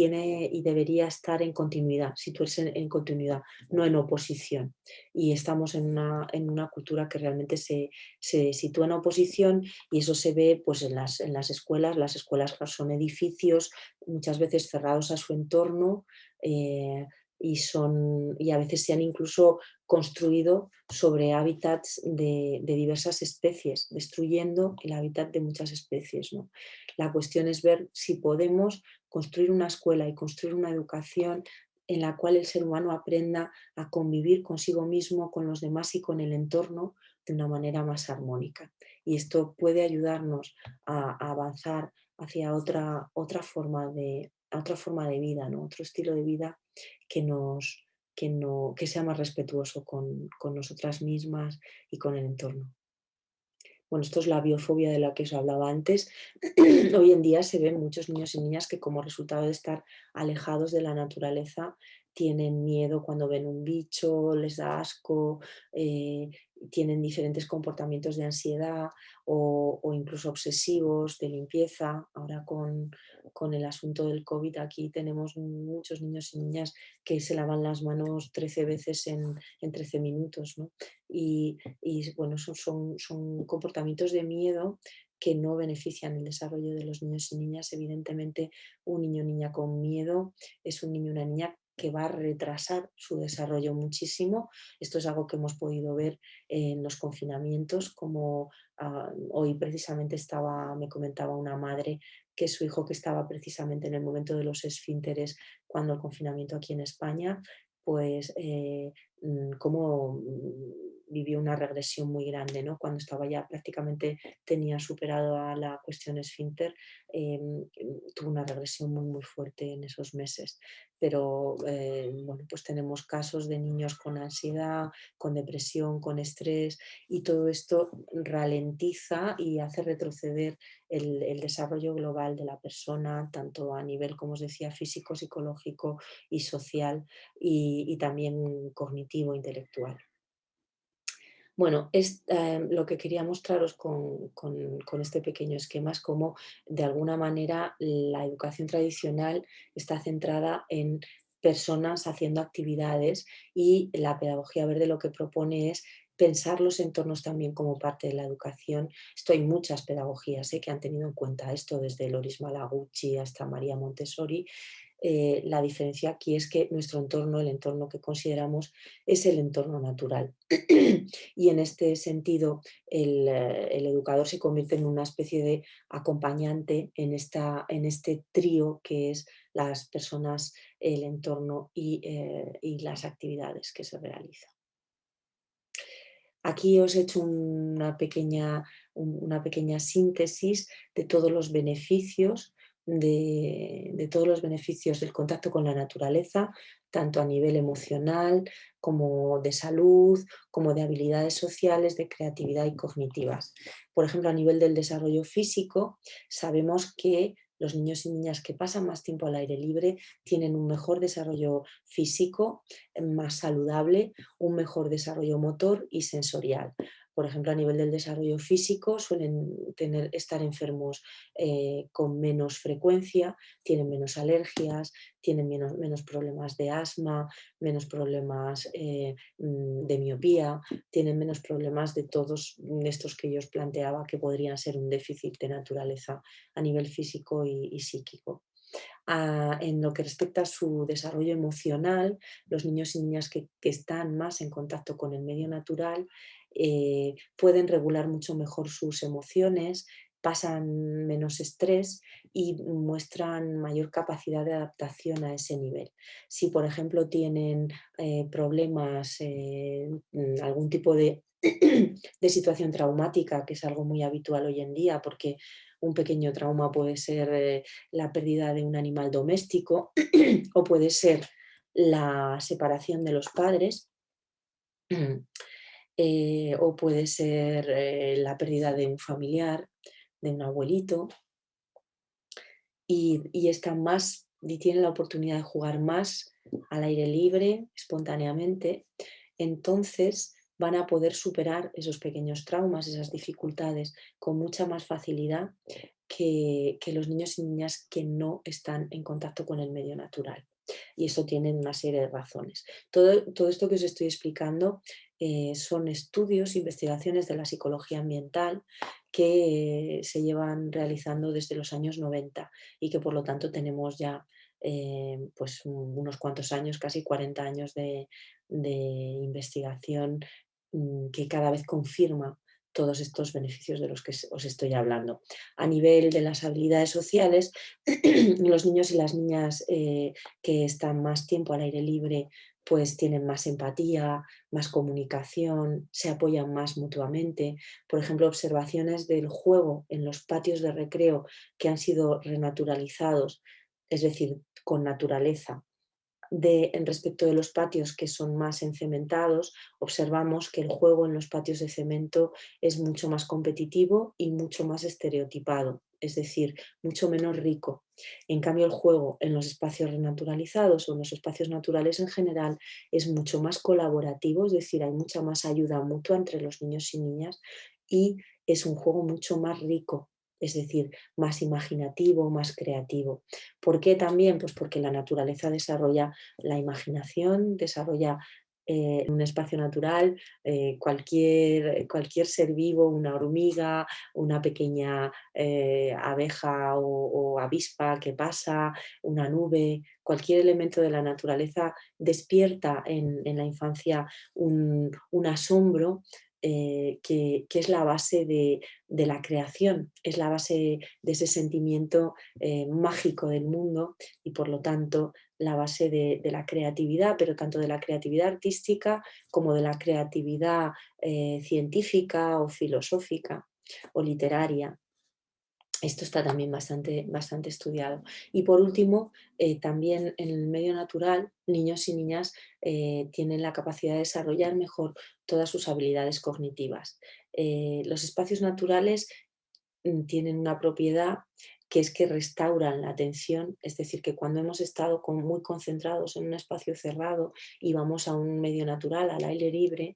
debería estar en continuidad, situarse en continuidad, no en oposición. Y estamos en una cultura que realmente se sitúa en oposición y eso se ve pues, en las escuelas. Las escuelas son edificios muchas veces cerrados a su entorno y a veces se han incluso construido sobre hábitats de diversas especies, destruyendo el hábitat de muchas especies, ¿no? La cuestión es ver si podemos construir una escuela y construir una educación en la cual el ser humano aprenda a convivir consigo mismo, con los demás y con el entorno de una manera más armónica. Y esto puede ayudarnos a avanzar hacia otra forma de vida, ¿no? Otro estilo de vida que nos, que sea más respetuoso con nosotras mismas y con el entorno. Bueno, esto es la biofobia de la que os hablaba antes. Hoy en día se ven muchos niños y niñas que como resultado de estar alejados de la naturaleza tienen miedo cuando ven un bicho, les da asco, eh, tienen diferentes comportamientos de ansiedad o incluso obsesivos de limpieza. Ahora con el asunto del COVID aquí tenemos muchos niños y niñas que se lavan las manos 13 veces en 13 minutos, ¿no? Y bueno, son comportamientos de miedo que no benefician el desarrollo de los niños y niñas. Evidentemente, un niño o niña con miedo es un niño o una niña que va a retrasar su desarrollo muchísimo. Esto es algo que hemos podido ver en los confinamientos, como hoy precisamente me comentaba una madre que su hijo que estaba precisamente en el momento de los esfínteres cuando el confinamiento aquí en España, pues cómo vivió una regresión muy grande, ¿no? Cuando estaba ya prácticamente tenía superado a la cuestión esfínter, tuvo una regresión muy, muy fuerte en esos meses. Pero bueno, pues tenemos casos de niños con ansiedad, con depresión, con estrés y todo esto ralentiza y hace retroceder el desarrollo global de la persona, tanto a nivel, como os decía, físico, psicológico y social y también cognitivo, intelectual. Bueno, lo que quería mostraros con este pequeño esquema es cómo, de alguna manera, la educación tradicional está centrada en personas haciendo actividades y la pedagogía verde lo que propone es pensar los entornos también como parte de la educación. Esto hay muchas pedagogías que han tenido en cuenta esto, desde Loris Malaguchi hasta María Montessori. La diferencia aquí es que nuestro entorno, el entorno que consideramos, es el entorno natural. Y en este sentido, el educador se convierte en una especie de acompañante en este trío que es las personas, el entorno y las actividades que se realizan. Aquí os he hecho una pequeña síntesis de todos los beneficios de todos los beneficios del contacto con la naturaleza, tanto a nivel emocional como de salud, como de habilidades sociales, de creatividad y cognitivas. Por ejemplo, a nivel del desarrollo físico, sabemos que los niños y niñas que pasan más tiempo al aire libre tienen un mejor desarrollo físico, más saludable, un mejor desarrollo motor y sensorial. Por ejemplo, a nivel del desarrollo físico suelen estar enfermos con menos frecuencia, tienen menos alergias, tienen menos problemas de asma, menos problemas de miopía, tienen menos problemas de todos estos que yo os planteaba que podrían ser un déficit de naturaleza a nivel físico y psíquico. En lo que respecta a su desarrollo emocional, los niños y niñas que están más en contacto con el medio natural pueden regular mucho mejor sus emociones, pasan menos estrés y muestran mayor capacidad de adaptación a ese nivel. Si, por ejemplo, tienen problemas, algún tipo de, de situación traumática, que es algo muy habitual hoy en día, porque un pequeño trauma puede ser la pérdida de un animal doméstico o puede ser la separación de los padres o puede ser la pérdida de un familiar, de un abuelito y están más y tienen la oportunidad de jugar más al aire libre, espontáneamente. Entonces van a poder superar esos pequeños traumas, esas dificultades con mucha más facilidad que los niños y niñas que no están en contacto con el medio natural. Y eso tiene una serie de razones. Todo esto que os estoy explicando son estudios, investigaciones de la psicología ambiental que se llevan realizando desde los años 90 y que por lo tanto tenemos ya pues unos cuantos años, casi 40 años de investigación que cada vez confirma todos estos beneficios de los que os estoy hablando. A nivel de las habilidades sociales, los niños y las niñas que están más tiempo al aire libre, pues tienen más empatía, más comunicación, se apoyan más mutuamente. Por ejemplo, observaciones del juego en los patios de recreo que han sido renaturalizados, es decir, con naturaleza, en respecto de los patios que son más encementados, observamos que el juego en los patios de cemento es mucho más competitivo y mucho más estereotipado, es decir, mucho menos rico. En cambio, el juego en los espacios renaturalizados o en los espacios naturales en general es mucho más colaborativo, es decir, hay mucha más ayuda mutua entre los niños y niñas y es un juego mucho más rico, es decir, más imaginativo, más creativo. ¿Por qué también? Pues porque la naturaleza desarrolla la imaginación, desarrolla en un espacio natural cualquier ser vivo, una hormiga, una pequeña abeja o avispa que pasa, una nube, cualquier elemento de la naturaleza despierta en la infancia un asombro que es la base de la creación, es la base de ese sentimiento mágico del mundo y por lo tanto la base de la creatividad, pero tanto de la creatividad artística como de la creatividad científica o filosófica o literaria. Esto está también bastante estudiado. Y por último, también en el medio natural, niños y niñas tienen la capacidad de desarrollar mejor todas sus habilidades cognitivas. Los espacios naturales tienen una propiedad que es que restauran la atención, es decir, que cuando hemos estado muy concentrados en un espacio cerrado y vamos a un medio natural, al aire libre,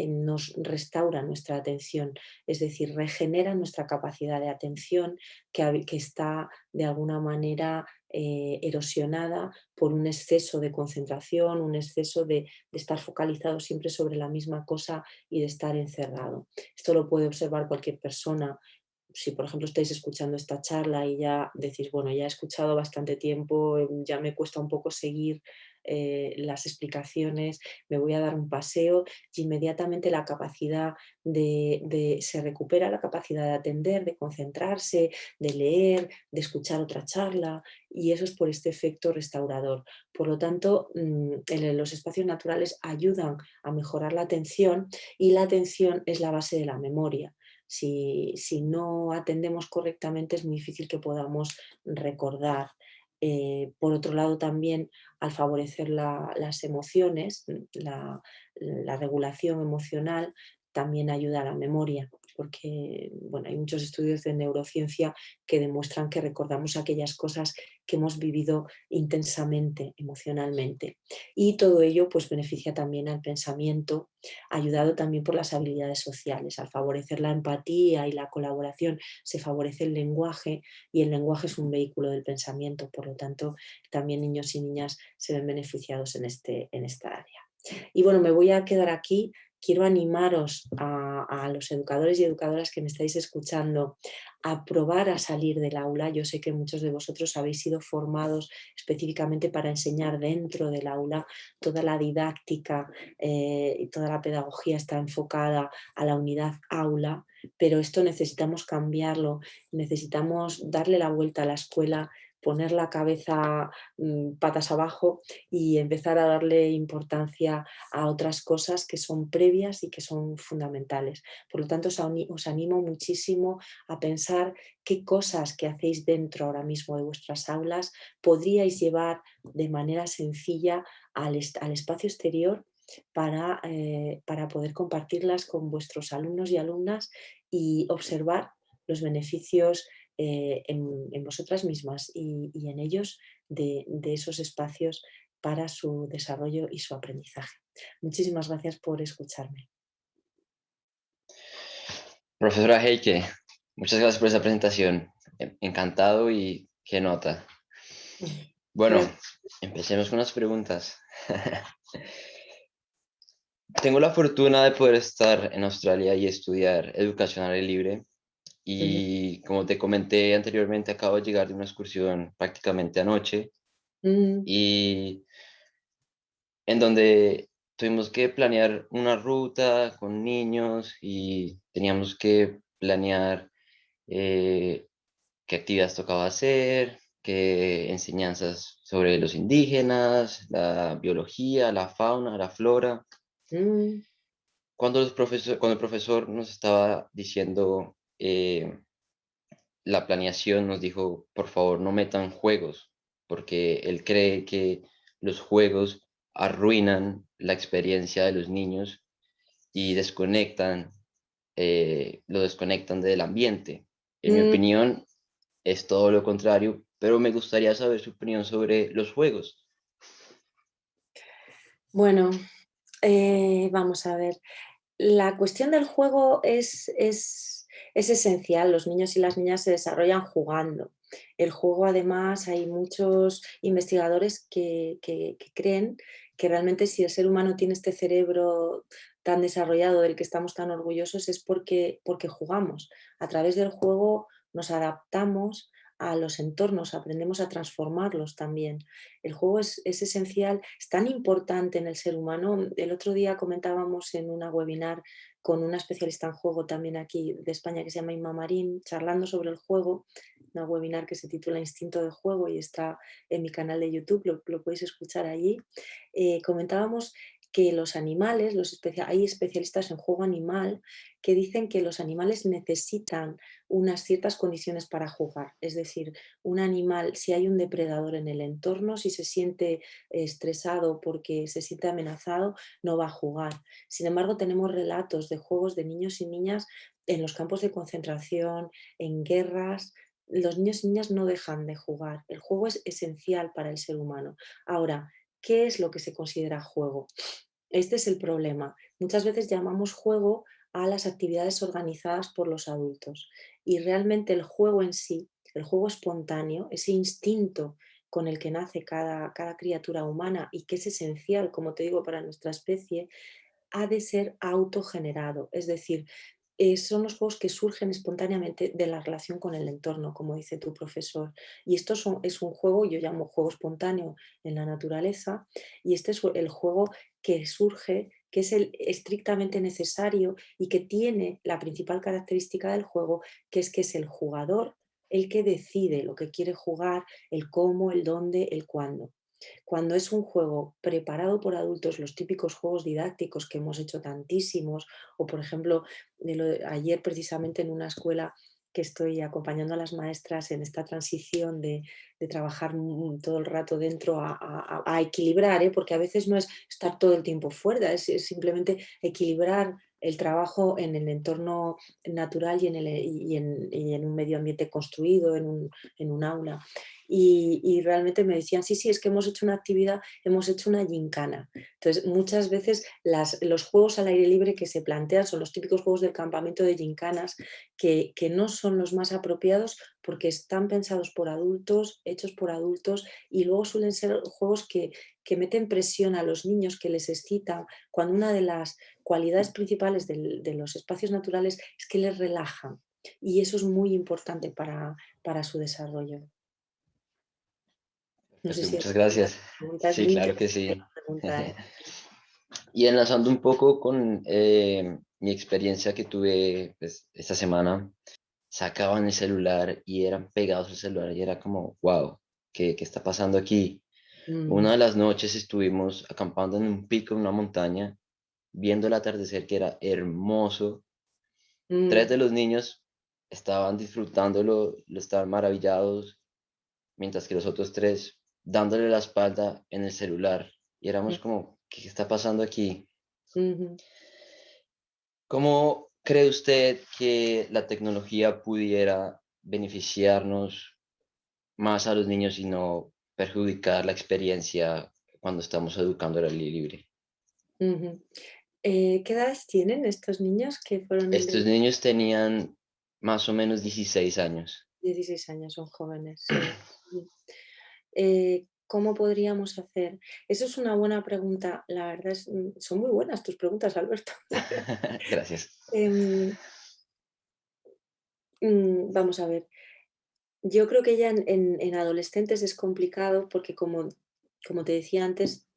nos restaura nuestra atención, es decir, regenera nuestra capacidad de atención que está de alguna manera erosionada por un exceso de concentración, un exceso de estar focalizado siempre sobre la misma cosa y de estar encerrado. Esto lo puede observar cualquier persona si por ejemplo estáis escuchando esta charla y ya decís, bueno, ya he escuchado bastante tiempo, ya me cuesta un poco seguir las explicaciones, me voy a dar un paseo y inmediatamente la capacidad se recupera la capacidad de atender, de concentrarse, de leer, de escuchar otra charla y eso es por este efecto restaurador. Por lo tanto, los espacios naturales ayudan a mejorar la atención y la atención es la base de la memoria. Si no atendemos correctamente es muy difícil que podamos recordar. Por otro lado, también al favorecer las emociones, la regulación emocional, también ayuda a la memoria, porque bueno, hay muchos estudios de neurociencia que demuestran que recordamos aquellas cosas que hemos vivido intensamente, emocionalmente. Y todo ello pues, beneficia también al pensamiento, ayudado también por las habilidades sociales. Al favorecer la empatía y la colaboración se favorece el lenguaje y el lenguaje es un vehículo del pensamiento, por lo tanto también niños y niñas se ven beneficiados en esta área. Y bueno, me voy a quedar aquí. Quiero animaros a los educadores y educadoras que me estáis escuchando a probar a salir del aula. Yo sé que muchos de vosotros habéis sido formados específicamente para enseñar dentro del aula. Toda la didáctica y toda la pedagogía está enfocada a la unidad aula, pero esto necesitamos cambiarlo, necesitamos darle la vuelta a la escuela, poner la cabeza patas abajo y empezar a darle importancia a otras cosas que son previas y que son fundamentales. Por lo tanto, os animo muchísimo a pensar qué cosas que hacéis dentro ahora mismo de vuestras aulas podríais llevar de manera sencilla al espacio exterior para poder compartirlas con vuestros alumnos y alumnas y observar los beneficios en vosotras mismas y en ellos de esos espacios para su desarrollo y su aprendizaje. Muchísimas gracias por escucharme. Profesora Heike, muchas gracias por esa presentación. Encantado y qué nota. Bueno, Gracias. empecemos con las preguntas. Tengo la fortuna de poder estar en Australia y estudiar educación al aire libre. Ujú. Y como te comenté anteriormente, acabo de llegar de una excursión prácticamente anoche Mm, y en donde tuvimos que planear una ruta con niños y teníamos que planear eh, qué actividades tocaba hacer, qué enseñanzas sobre los indígenas, la biología, la fauna, la flora. mm, Cuando el profesor nos estaba diciendo la planeación, nos dijo, por favor, no metan juegos, porque él cree que los juegos arruinan la experiencia de los niños y lo desconectan del ambiente. En mi mm. opinión, es todo lo contrario, pero me gustaría saber su opinión sobre los juegos. Bueno, vamos a ver. La cuestión del juego es esencial. Los niños y las niñas se desarrollan jugando. El juego, además, hay muchos investigadores que creen que realmente si el ser humano tiene este cerebro tan desarrollado del que estamos tan orgullosos es porque jugamos. A través del juego nos adaptamos a los entornos, aprendemos a transformarlos también. El juego es esencial, es tan importante en el ser humano. El otro día comentábamos en una webinar con una especialista en juego también aquí de España que se llama Inma Marín, charlando sobre el juego, una webinar que se titula Instinto de Juego y está en mi canal de YouTube, lo podéis escuchar allí. Comentábamos que los animales, hay especialistas en juego animal que dicen que los animales necesitan unas ciertas condiciones para jugar. Es decir, un animal, si hay un depredador en el entorno, si se siente estresado porque se siente amenazado, no va a jugar. Sin embargo, tenemos relatos de juegos de niños y niñas en los campos de concentración, en guerras. Los niños y niñas no dejan de jugar. El juego es esencial para el ser humano. Ahora, ¿qué es lo que se considera juego? Este es el problema. Muchas veces llamamos juego a las actividades organizadas por los adultos y realmente el juego en sí, el juego espontáneo, ese instinto con el que nace cada criatura humana y que es esencial, como te digo, para nuestra especie, ha de ser autogenerado. Es decir, son los juegos que surgen espontáneamente de la relación con el entorno, como dice tu profesor. Y es un juego, yo llamo juego espontáneo en la naturaleza, y este es el juego que surge, que es el estrictamente necesario y que tiene la principal característica del juego, que es el jugador el que decide lo que quiere jugar, el cómo, el dónde, el cuándo. Cuando es un juego preparado por adultos, los típicos juegos didácticos que hemos hecho tantísimos, o por ejemplo, ayer precisamente en una escuela que estoy acompañando a las maestras en esta transición de trabajar todo el rato dentro a equilibrar, ¿eh? Porque a veces no es estar todo el tiempo fuera, es simplemente equilibrar el trabajo en el entorno natural y en un medio ambiente construido, en un aula. Y realmente me decían, sí, sí, es que hemos hecho una actividad, hemos hecho una gincana. Entonces, muchas veces los juegos al aire libre que se plantean son los típicos juegos del campamento de gincanas, que no son los más apropiados porque están pensados por adultos, hechos por adultos, y luego suelen ser juegos que meten presión a los niños, que les excitan, cuando una de las cualidades principales de los espacios naturales es que les relajan. Y eso es muy importante para su desarrollo. No sé Perfecto, si has muchas entendido gracias. la pregunta, es Sí, muy claro que interesante sí. la pregunta, ¿eh? Y enlazando un poco con mi experiencia que tuve pues, esta semana, sacaban el celular y eran pegados al celular y era como, wow, ¿qué está pasando aquí? Mm, Una de las noches estuvimos acampando en un pico, en una montaña, viendo el atardecer que era hermoso. Tres mm, de los niños estaban disfrutándolo, lo estaban maravillados, mientras que los otros tres dándole la espalda en el celular. Y mm, éramos como, ¿qué está pasando aquí? ujú. ¿Cómo cree usted que la tecnología pudiera beneficiarnos más a los niños y no perjudicar la experiencia cuando estamos educando al aire libre? Ujú. ¿Qué edades tienen estos niños que fueron Estos niños tenían más o menos 16 años. 16 años, son jóvenes, sí. Mm. ¿Cómo podríamos hacer? Eso es una buena pregunta. La verdad es, son muy buenas tus preguntas, Alberto. Gracias. Em, Vamos a ver. Yo creo que ya en adolescentes es complicado porque como te decía antes,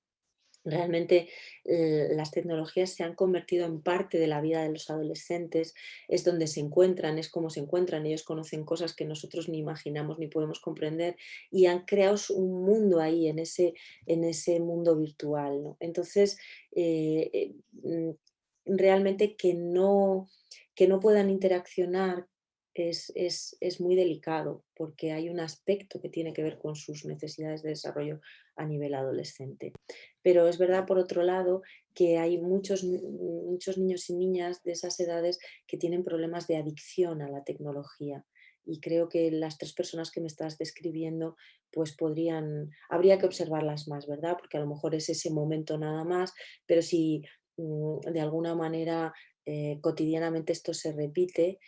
realmente las tecnologías se han convertido en parte de la vida de los adolescentes, es donde se encuentran, es como se encuentran, ellos conocen cosas que nosotros ni imaginamos ni podemos comprender y han creado un mundo ahí, en ese mundo virtual, ¿no? Entonces, realmente que no puedan interaccionar es muy delicado porque hay un aspecto que tiene que ver con sus necesidades de desarrollo a nivel adolescente. Pero es verdad, por otro lado, que hay muchos niños y niñas de esas edades que tienen problemas de adicción a la tecnología. Y creo que las tres personas que me estás describiendo, pues habría que observarlas más, ¿verdad? Porque a lo mejor es ese momento nada más, pero si de alguna manera cotidianamente esto se repite,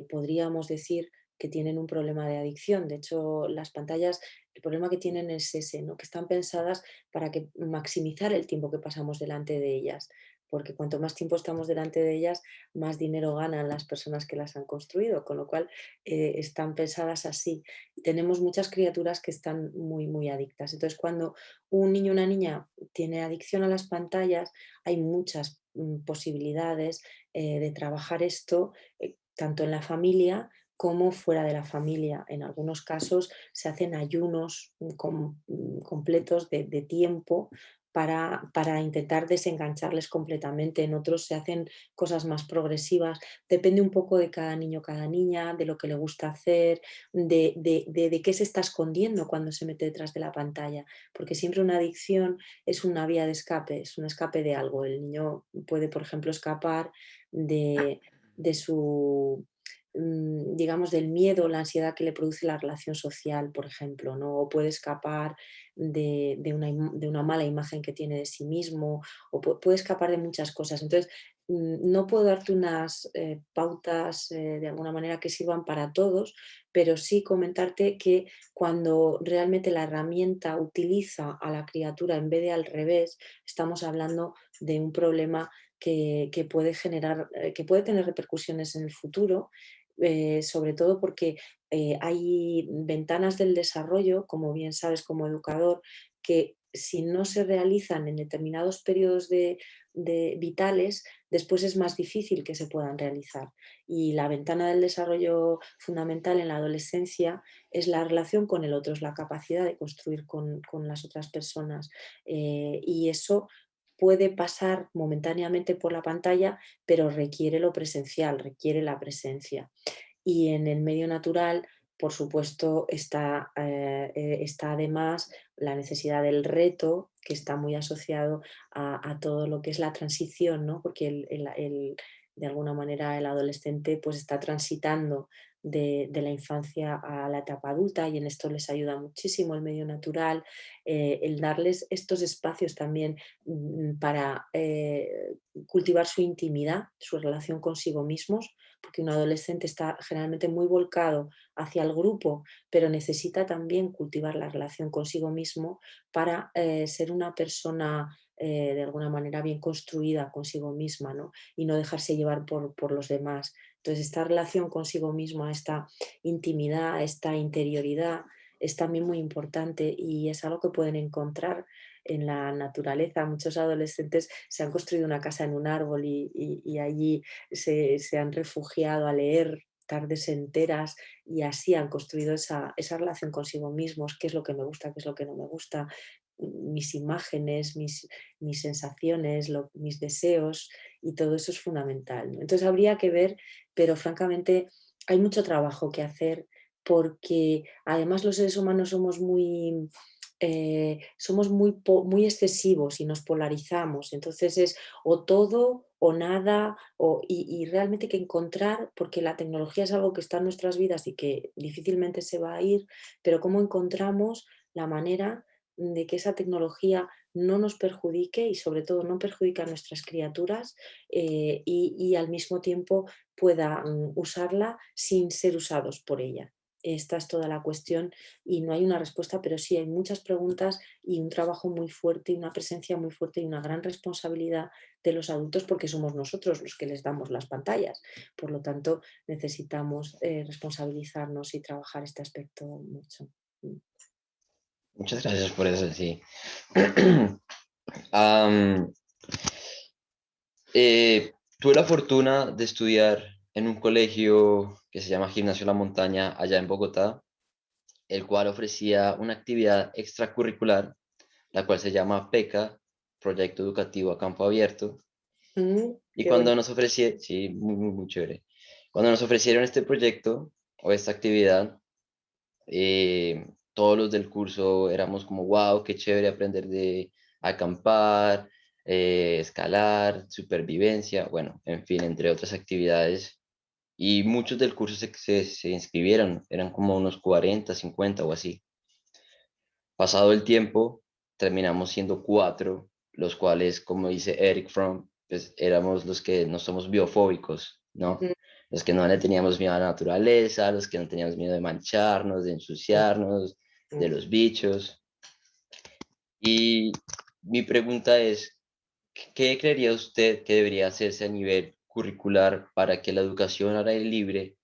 podríamos decir que tienen un problema de adicción. De hecho, las pantallas, el problema que tienen es ese, ¿no? Que están pensadas para maximizar el tiempo que pasamos delante de ellas, porque cuanto más tiempo estamos delante de ellas, más dinero ganan las personas que las han construido, con lo cual están pensadas así. Tenemos muchas criaturas que están muy, muy adictas. Entonces, cuando un niño o una niña tiene adicción a las pantallas, hay muchas posibilidades de trabajar esto, tanto en la familia como fuera de la familia. En algunos casos se hacen ayunos completos de tiempo para intentar desengancharles completamente. En otros se hacen cosas más progresivas. Depende un poco de cada niño, cada niña, de lo que le gusta hacer, de qué se está escondiendo cuando se mete detrás de la pantalla. Porque siempre una adicción es una vía de escape, es un escape de algo. El niño puede, por ejemplo, escapar de su digamos, del miedo, la ansiedad que le produce la relación social, por ejemplo, ¿no? O puede escapar de una mala imagen que tiene de sí mismo, o puede escapar de muchas cosas. Entonces, no puedo darte unas pautas de alguna manera que sirvan para todos, pero sí comentarte que cuando realmente la herramienta utiliza a la criatura en vez de al revés, estamos hablando de un problema que puede generar, que puede tener repercusiones en el futuro, sobre todo porque hay ventanas del desarrollo, como bien sabes como educador, que si no se realizan en determinados periodos vitales, después es más difícil que se puedan realizar. Y la ventana del desarrollo fundamental en la adolescencia es la relación con el otro, es la capacidad de construir con las otras personas. Y eso puede pasar momentáneamente por la pantalla, pero requiere lo presencial, requiere la presencia. Y en el medio natural, por supuesto, está además la necesidad del reto, que está muy asociado a todo lo que es la transición, ¿no? Porque de alguna manera el adolescente pues, está transitando de la infancia a la etapa adulta y en esto les ayuda muchísimo el medio natural, el darles estos espacios también para cultivar su intimidad, su relación consigo mismos, porque un adolescente está generalmente muy volcado hacia el grupo, pero necesita también cultivar la relación consigo mismo para ser una persona de alguna manera bien construida consigo misma, ¿no? Y no dejarse llevar por los demás. Entonces, esta relación consigo misma, esta intimidad, esta interioridad, es también muy importante y es algo que pueden encontrar en la naturaleza. Muchos adolescentes se han construido una casa en un árbol y allí se han refugiado a leer tardes enteras y así han construido esa relación consigo mismos, qué es lo que me gusta, qué es lo que no me gusta, mis imágenes, mis sensaciones, mis deseos y todo eso es fundamental, ¿no? Entonces habría que ver, pero francamente hay mucho trabajo que hacer porque además los seres humanos muy excesivos y nos polarizamos. Entonces es o todo o nada, y realmente hay que encontrar, porque la tecnología es algo que está en nuestras vidas y que difícilmente se va a ir, pero cómo encontramos la manera de que esa tecnología no nos perjudique y sobre todo no perjudique a nuestras criaturas, y al mismo tiempo puedan usarla sin ser usados por ella. Esta es toda la cuestión y no hay una respuesta, pero sí hay muchas preguntas y un trabajo muy fuerte y una presencia muy fuerte y una gran responsabilidad de los adultos porque somos nosotros los que les damos las pantallas. Por lo tanto, necesitamos responsabilizarnos y trabajar este aspecto mucho. Mm. Muchas gracias por eso, sí. Am, tuve la fortuna de estudiar en un colegio que se llama Gimnasio La Montaña, allá en Bogotá, el cual ofrecía una actividad extracurricular, la cual se llama PECA, Proyecto Educativo a Campo Abierto. Y Qué cuando bonito. nos ofrecieron, sí, muy, muy, muy chévere. Cuando nos ofrecieron este proyecto o esta actividad, todos los del curso éramos como, wow, qué chévere aprender de acampar, escalar, supervivencia, bueno, en fin, entre otras actividades. Y muchos del curso se inscribieron, eran como unos 40 50 o así. Pasado el tiempo, terminamos siendo 4, los cuales, como dice Eric Fromm, pues éramos los que no somos biofóbicos, ¿no? Mm, Los que no le teníamos miedo a la naturaleza, los que no teníamos miedo de mancharnos, de mm, ensuciarnos, de mm. los bichos. Y mi pregunta es, ¿qué creería usted que debería hacerse a nivel curricular para que la educación al aire libre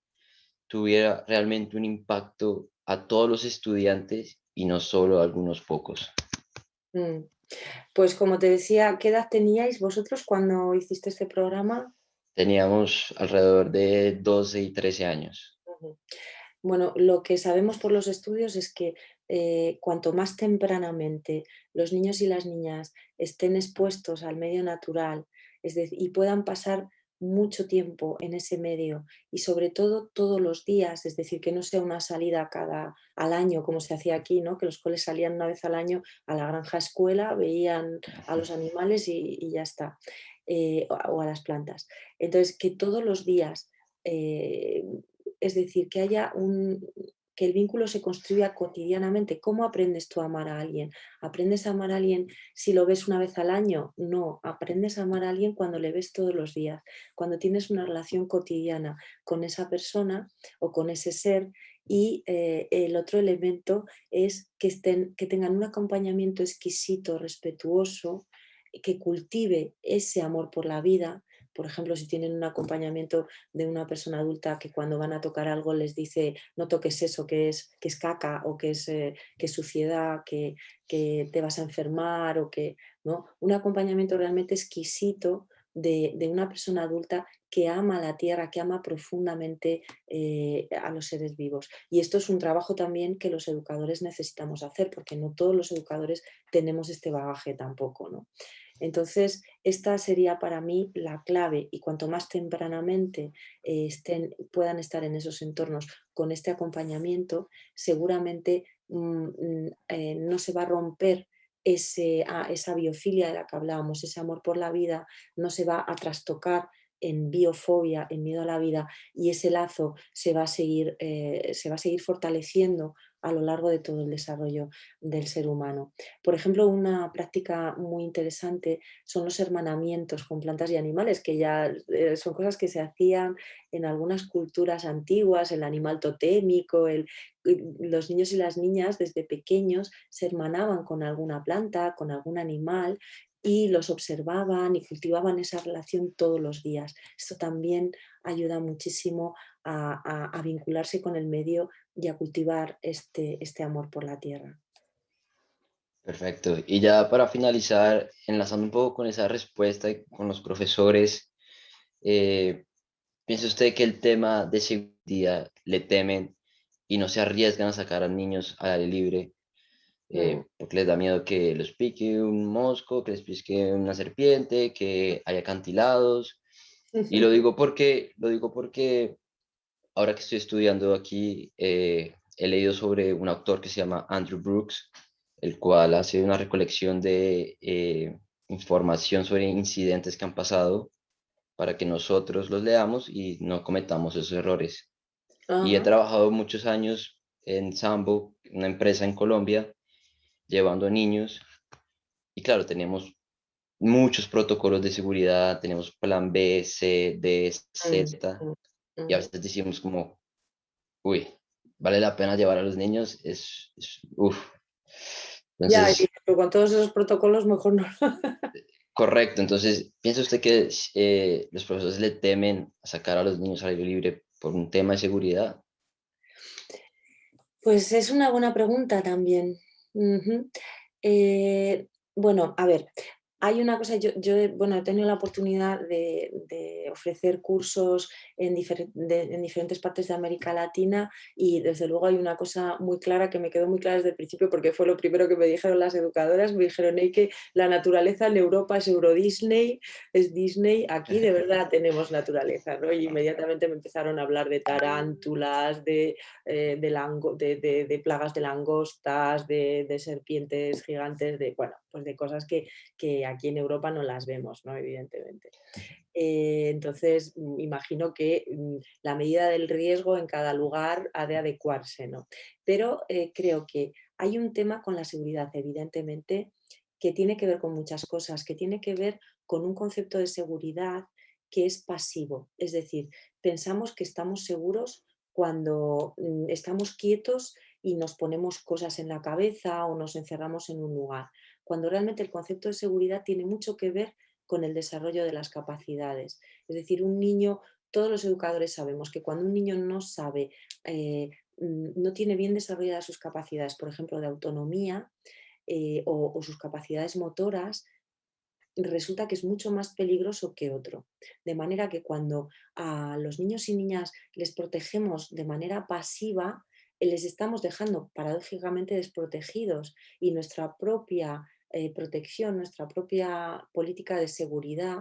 tuviera realmente un impacto a todos los estudiantes y no solo a algunos pocos? Mm. Pues como te decía, ¿qué edad teníais vosotros cuando hiciste este programa? Teníamos alrededor de 12 y 13 años. Ujú. Bueno, lo que sabemos por los estudios es que cuanto más tempranamente los niños y las niñas estén expuestos al medio natural, es decir, y puedan pasar mucho tiempo en ese medio y sobre todo todos los días, es decir, que no sea una salida al año como se hacía aquí, ¿no? Que los coles salían una vez al año a la granja escuela, veían a los animales y ya está, o a las plantas. Entonces, que todos los días eh, es decir, que el vínculo se construya cotidianamente. ¿Cómo aprendes tú a amar a alguien? ¿Aprendes a amar a alguien si lo ves una vez al año? No, aprendes a amar a alguien cuando le ves todos los días, cuando tienes una relación cotidiana con esa persona o con ese ser. Y el otro elemento es que tengan un acompañamiento exquisito, respetuoso, que cultive ese amor por la vida. Por ejemplo, si tienen un acompañamiento de una persona adulta que cuando van a tocar algo les dice no toques eso, que es caca o que es suciedad, que te vas a enfermar o que, ¿no? Un acompañamiento realmente exquisito de una persona adulta que ama la tierra, que ama profundamente a los seres vivos. Y esto es un trabajo también que los educadores necesitamos hacer, porque no todos los educadores tenemos este bagaje tampoco, ¿no? Entonces, esta sería para mí la clave y cuanto más tempranamente puedan estar en esos entornos con este acompañamiento, seguramente no se va a romper esa biofilia de la que hablábamos, ese amor por la vida, no se va a trastocar en biofobia, en miedo a la vida, y ese lazo se va a seguir fortaleciendo a lo largo de todo el desarrollo del ser humano. Por ejemplo, una práctica muy interesante son los hermanamientos con plantas y animales, que ya son cosas que se hacían en algunas culturas antiguas, el animal totémico, los niños y las niñas desde pequeños se hermanaban con alguna planta, con algún animal y los observaban y cultivaban esa relación todos los días. Esto también ayuda muchísimo a vincularse con el medio y a cultivar este amor por la tierra. Perfecto. Y ya para finalizar, enlazando un poco con esa respuesta y con los profesores, eh, ¿piensa usted que el tema de seguridad le temen y no se arriesgan a sacar a niños al aire libre Mm. porque les da miedo que los pique un mosco, que les pique una serpiente, que haya acantilados? Y lo digo porque ahora que estoy estudiando aquí, he leído sobre un autor que se llama Andrew Brooks, el cual hace una recolección de información sobre incidentes que han pasado para que nosotros los leamos y no cometamos esos errores. Y he Ajá. trabajado muchos años en Sambo, una empresa en Colombia, llevando niños y claro, tenemos muchos protocolos de seguridad, tenemos plan B, C, D, Mm, Z, mm, y a mm. veces decimos como, uy, ¿vale la pena llevar a los niños? Uf. Ya, y Entonces, pero con todos esos protocolos mejor no. correcto. Entonces, ¿piensa usted que los profesores le temen a sacar a los niños al aire libre por un tema de seguridad? Pues es una buena pregunta también. Ujú. Bueno, a ver, hay una cosa, yo he tenido la oportunidad de ofrecer cursos en diferentes partes de América Latina y desde luego hay una cosa muy clara que me quedó muy clara desde el principio porque fue lo primero que me dijeron las educadoras, me dijeron: "Hey, que la naturaleza en Europa es Euro Disney, es Disney, aquí de verdad tenemos naturaleza", ¿no? Y inmediatamente me empezaron a hablar de tarántulas, de plagas de langostas, de serpientes gigantes, bueno, pues de cosas que aquí en Europa no las vemos, ¿no? Evidentemente. Entonces, imagino que la medida del riesgo en cada lugar ha de adecuarse, ¿no? Pero creo que hay un tema con la seguridad, evidentemente, que tiene que ver con muchas cosas, que tiene que ver con un concepto de seguridad que es pasivo. Es decir, pensamos que estamos seguros cuando estamos quietos y nos ponemos cosas en la cabeza o nos encerramos en un lugar, cuando realmente el concepto de seguridad tiene mucho que ver con el desarrollo de las capacidades. Es decir, un niño, todos los educadores sabemos que cuando un niño no sabe, no tiene bien desarrolladas sus capacidades, por ejemplo, de autonomía o sus capacidades motoras, resulta que es mucho más peligroso que otro. De manera que cuando a los niños y niñas les protegemos de manera pasiva, les estamos dejando paradójicamente desprotegidos y nuestra propia protección, nuestra propia política de seguridad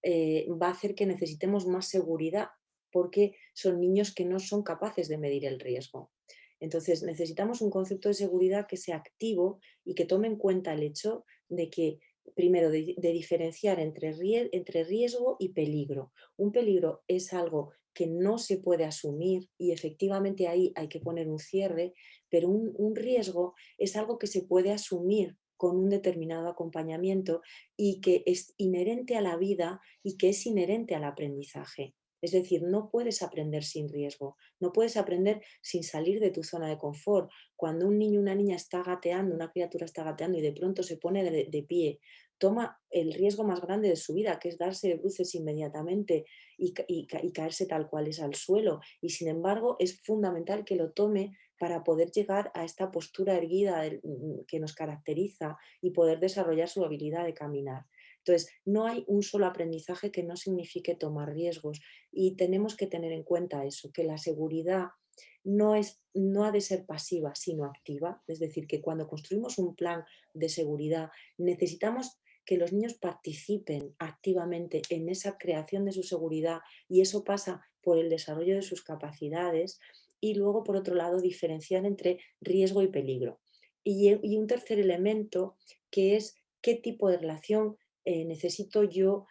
va a hacer que necesitemos más seguridad porque son niños que no son capaces de medir el riesgo. Entonces necesitamos un concepto de seguridad que sea activo y que tome en cuenta el hecho de que primero, de diferenciar entre riesgo y peligro. Un peligro es algo que no se puede asumir y efectivamente ahí hay que poner un cierre, pero un riesgo es algo que se puede asumir con un determinado acompañamiento y que es inherente a la vida y que es inherente al aprendizaje. Es decir, no puedes aprender sin riesgo, no puedes aprender sin salir de tu zona de confort. Cuando un niño o una niña está gateando, una criatura está gateando y de pronto se pone de pie, toma el riesgo más grande de su vida, que es darse de bruces inmediatamente y caerse tal cual es al suelo. Y sin embargo, es fundamental que lo tome para poder llegar a esta postura erguida que nos caracteriza y poder desarrollar su habilidad de caminar. Entonces, no hay un solo aprendizaje que no signifique tomar riesgos y tenemos que tener en cuenta eso, que la seguridad no ha de ser pasiva, sino activa. Es decir, que cuando construimos un plan de seguridad necesitamos que los niños participen activamente en esa creación de su seguridad y eso pasa por el desarrollo de sus capacidades y luego, por otro lado, diferenciar entre riesgo y peligro. Y un tercer elemento que es qué tipo de relación necesito yo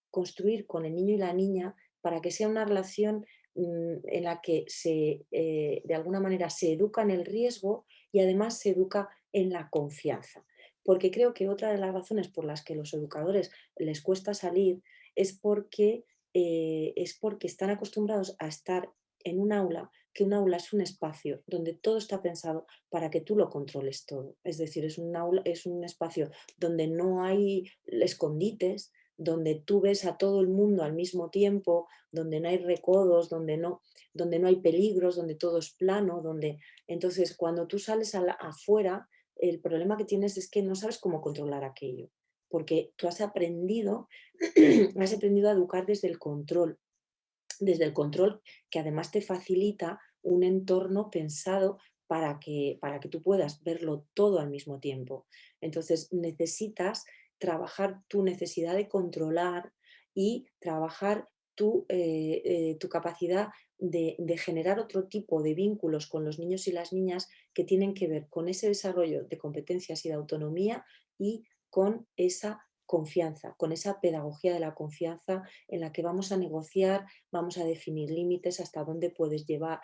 construir con el niño y la niña para que sea una relación en la que de alguna manera se educa en el riesgo y además se educa en la confianza. Porque creo que otra de las razones por las que los educadores les cuesta salir es porque están acostumbrados a estar en un aula, que un aula es un espacio donde todo está pensado para que tú lo controles todo. Es decir, es un aula, es un espacio donde no hay escondites, donde tú ves a todo el mundo al mismo tiempo, donde no hay recodos, donde no hay peligros, donde todo es plano, entonces cuando tú sales afuera, el problema que tienes es que no sabes cómo controlar aquello, porque tú has aprendido, has aprendido a educar desde el control que además te facilita un entorno pensado para que tú puedas verlo todo al mismo tiempo. Entonces necesitas trabajar tu necesidad de controlar y trabajar tu capacidad de generar otro tipo de vínculos con los niños y las niñas que tienen que ver con ese desarrollo de competencias y de autonomía y con esa confianza, con esa pedagogía de la confianza en la que vamos a negociar, vamos a definir límites, hasta dónde puedes llegar,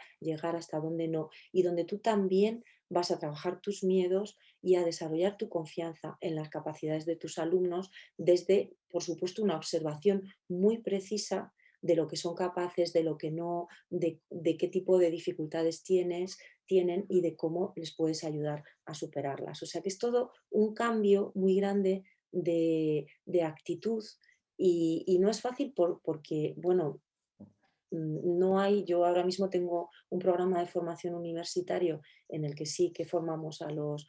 hasta dónde no, y donde tú también vas a trabajar tus miedos y a desarrollar tu confianza en las capacidades de tus alumnos desde, por supuesto, una observación muy precisa de lo que son capaces, de lo que no, de qué tipo de dificultades tienen y de cómo les puedes ayudar a superarlas. O sea que es todo un cambio muy grande de actitud y no es fácil porque, bueno, no hay, yo ahora mismo tengo un programa de formación universitario en el que sí que formamos a los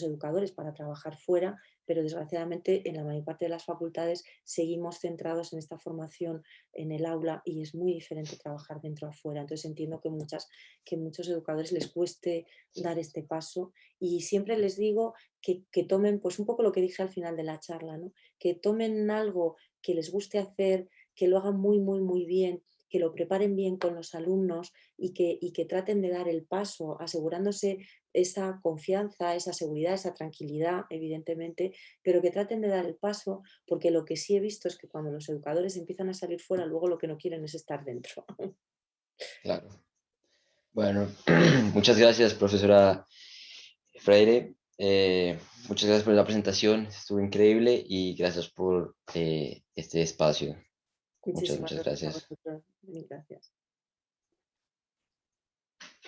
educadores para trabajar fuera, pero desgraciadamente en la mayor parte de las facultades seguimos centrados en esta formación en el aula y es muy diferente trabajar dentro afuera. Entonces entiendo que muchos educadores les cueste dar este paso y siempre les digo que tomen, pues un poco lo que dije al final de la charla, ¿no? Que tomen algo que les guste hacer, que lo hagan muy, muy, muy bien, que lo preparen bien con los alumnos y que traten de dar el paso, asegurándose esa confianza, esa seguridad, esa tranquilidad, evidentemente, pero que traten de dar el paso, porque lo que sí he visto es que cuando los educadores empiezan a salir fuera, luego lo que no quieren es estar dentro. Claro. Bueno, muchas gracias, profesora Freire. Muchas gracias por la presentación, estuvo increíble y gracias por este espacio. Muchísimas Muchas gracias a gracias. vosotros. Mil gracias.